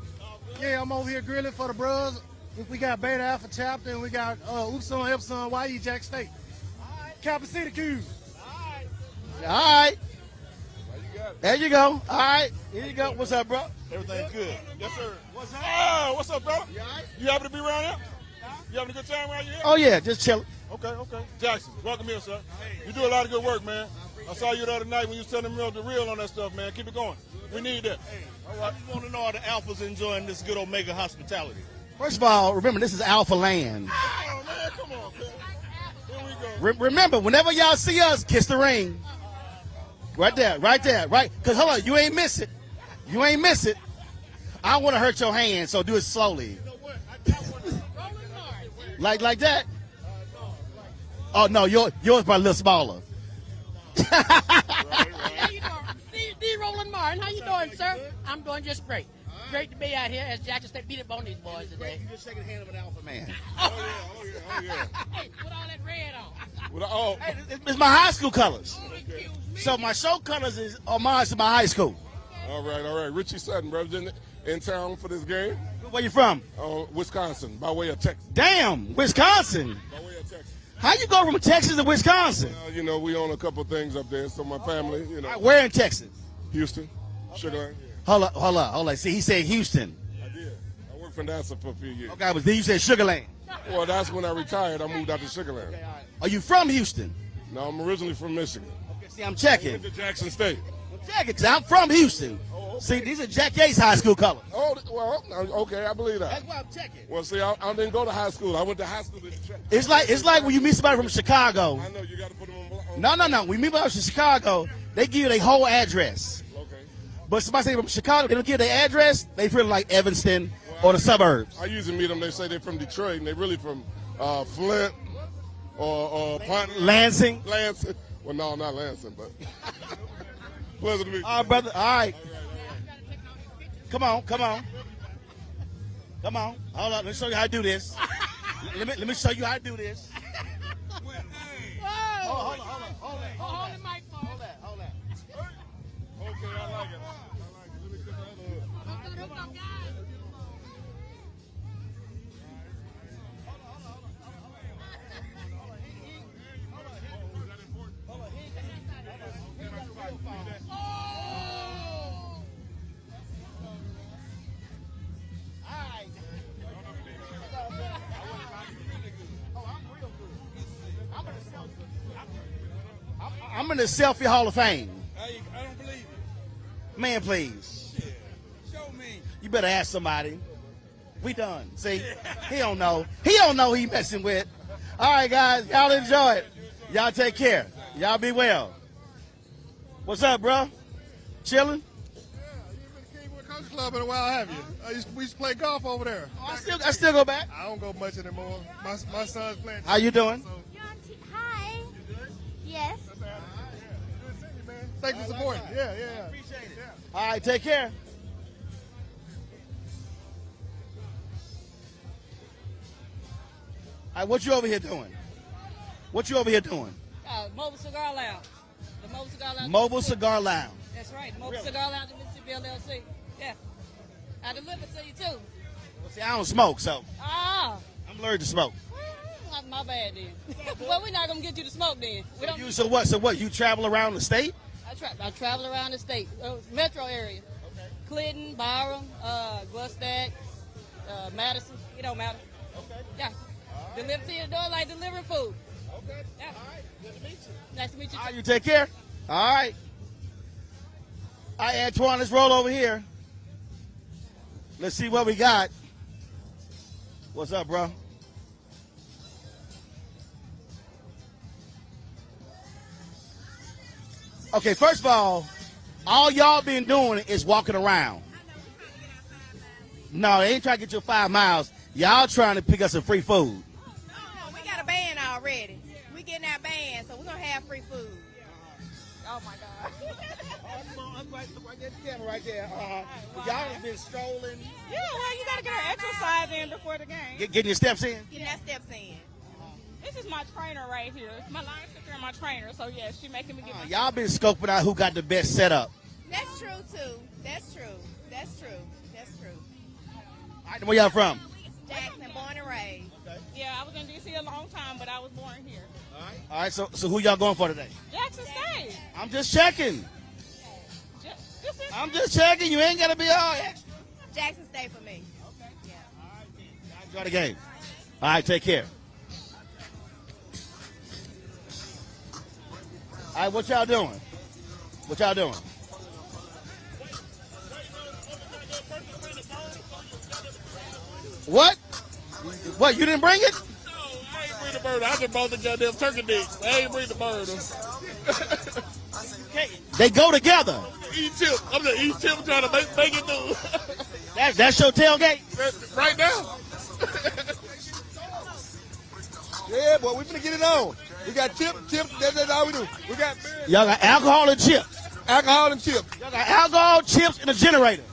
Yeah, I'm over here grilling for the bros. We got Beta Alpha Chapter and we got Upson, Epson, YE, Jack State. Kappa City Q. All right. There you go. All right. Here you go. What's up, bro? Everything's good. Yes, sir. What's up, brother? You happy to be around here? You having a good time around here? Oh, yeah. Just chilling. Okay. Jackson, welcome here, sir. You do a lot of good work, man. I saw you the other night when you was telling me the real on that stuff, man. Keep it going. We need that. All right. I just want to know are the Alphas enjoying this good Omega hospitality? First of all, remember, this is Alpha Land. Oh, man, come on, man. Here we go. Remember, whenever y'all see us, kiss the ring. Right there. Because, hold on, you ain't miss it. I don't want to hurt your hand, so do it slowly. like that. Oh, no, yours probably a little smaller. How you doing? D. Roland Martin, how you doing, sir? I'm doing just great. Great to be out here as Jackson State beat up on these boys today. You just shaking the hand of an alpha man. Oh, yeah. Hey, put all that red on. Hey, it's my high school colors. So my show colors is homage to my high school. All right. Richie Sutton, brother, in town for this game. Where you from? Wisconsin, by way of Texas. Damn, Wisconsin. By way of Texas. How you go from Texas to Wisconsin? We own a couple things up there, so my family, Where in Texas? Houston, Sugar Land. Hold up. See, he said Houston. I did. I worked for NASA for a few years. Okay, but then you said Sugar Land. Well, that's when I retired. I moved out to Sugar Land. Okay, all right. Are you from Houston? No, I'm originally from Michigan. Okay, see, I'm checking. I went to Jackson State. I'm checking because I'm from Houston. Okay. See, these are Jack Yates high school colors. Oh, well, okay, I believe that. That's why I'm checking. Well, see, I didn't go to high school. I went to high school in Detroit. It's like when you meet somebody from Chicago. I know, you got to put them on. No. When you meet somebody from Chicago, they give you their whole address. Okay. But somebody say from Chicago, they don't give their address. They feel like Evanston or the suburbs. I usually meet them. They say they're from Detroit, and they're really from Flint or Lansing. Well, no, not Lansing, but pleasure to meet you. All right, brother. All right. Come on. Hold on. Let me show you how to do this. Let me show you how to do this. Hold on. Hold the mic, Hold that. Okay, I like it. Let me get that other one. I'm in the Selfie Hall of Fame. I don't believe it. Man, please. Yeah. Show me. You better ask somebody. We done. See? He don't know. He don't know who he messing with. All right, guys. Y'all enjoy it. Y'all take care. Y'all be well. What's up, bro? Chilling? Yeah, you've been Kingwood Country Club in a while, have you? We used to play golf over there. Oh, I still go back. I don't go much anymore. My son's playing. How you doing? Hi. You good? Yes. Good seeing you, man. Thanks for supporting. Yeah. Appreciate it. Yeah. All right, take care. All right, what you over here doing? What you over here doing? Mobile Cigar Lounge. The Mobile Cigar Lounge. Mobile Cigar Lounge. That's right. The Mobile Cigar Lounge in Mississippi LLC. Yeah. I deliver to you too. Well, see, I don't smoke, so Ah. I'm allergic to smoke. My bad then. Well, we're not gonna get you to smoke then. We don't. So what? You travel around the state? I travel around the state, metro area. Okay. Clinton, Byram, Glustack, Madison. It don't matter. Okay. Yeah. Deliver to your door like delivering food. Okay. Yeah. All right. Good to meet you. Nice to meet you. All right, you take care. All right. All right, Antoine, let's roll over here. Let's see what we got. What's up, bro? Okay, first of all y'all been doing is walking around. No, they ain't trying to get you 5 miles. Y'all trying to pick up some free food. No, we got a band already. We getting our band, so we're going to have free food. Oh, my God. I'm right there, the camera right there. Y'all have been strolling. Yeah, well, you got to get our exercise in before the game. Getting your steps in? Getting our steps in. This is my trainer right here. My line sister and my trainer. So, yeah, she making me get my Y'all been scoping out who got the best setup. That's true, too. That's true. That's true. That's true. All right, where y'all from? Jackson, born and raised. Okay. Yeah, I was in D.C. a long time, but I was born here. All right, so who y'all going for today? Jackson State. I'm just checking. I'm just checking. You ain't got to be all extra. Jackson State for me. Okay. Yeah. All right. Enjoy the game. All right, take care. All right, what y'all doing? What y'all doing? What? What, you didn't bring it? No, I ain't bring the bird. I just bought the goddamn turkey dick. I ain't bring the bird. They go together. Eat chip. I'm just eating chip trying to make it through. That's your tailgate? Right now. Yeah, boy, we finna get it on. We got chips, that's all we do. We got beer. Y'all got alcohol and chips. Alcohol and chips. Y'all got alcohol, chips, and a generator.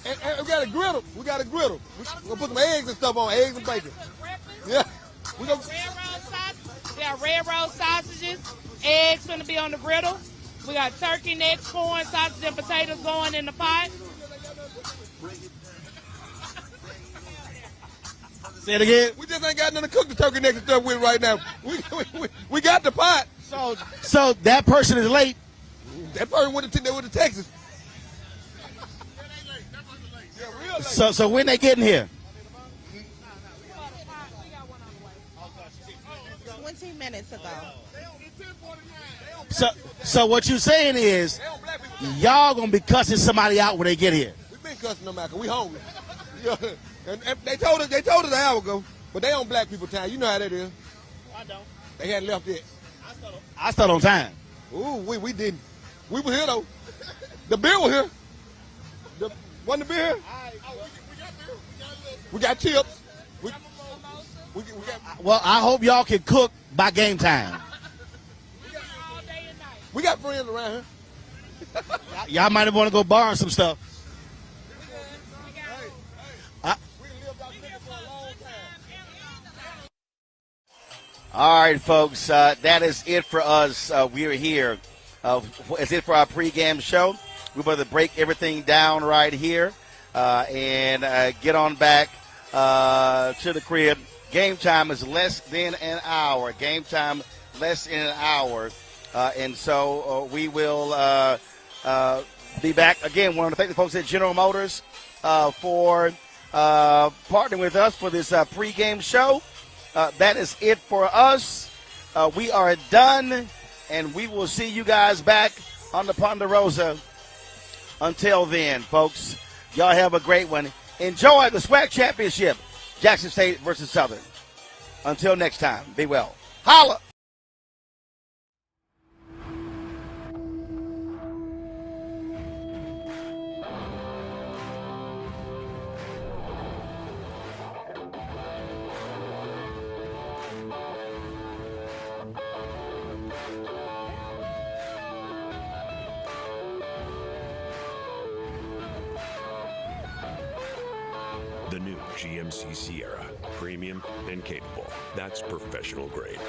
And we got a griddle. We got a griddle. We're gonna put some eggs and stuff on, eggs and bacon. Yeah. We gonna red roast sausages, eggs gonna be on the griddle. We got turkey necks, corn, sausage, and potatoes going in the pot. Say it again. We just ain't got nothing to cook the turkey necks and stuff with right now. We got the pot. So that person is late. That person went to Texas. So when they getting here? 20 minutes ago. So what you saying is y'all gonna be cussing somebody out when they get here. We been cussing them out 'cause we hungry. Yeah. And they told us an hour ago, but they on black people time. You know how that is. I don't. They hadn't left yet. I started on time. Ooh, we didn't. We were here though. The beer was here. Wasn't the beer here? We got chips. We got. Well, I hope y'all can cook by game time. We got friends around here. Y'all might want to go borrow some stuff. All right, folks, that is it for us. We are here. It's it for our pregame show. We're going to break everything down right here and get on back to the crib. Game time is less than an hour. Game time less than an hour. And so we will be back. Again, want to thank the folks at General Motors for partnering with us for this pregame show. That is it for us. We are done, and we will see you guys back on the Ponderosa. Until then, folks, y'all have a great one. Enjoy the SWAC Championship, Jackson State versus Southern. Until next time, be well. Holla! The new GMC Sierra. Premium and capable. That's professional grade.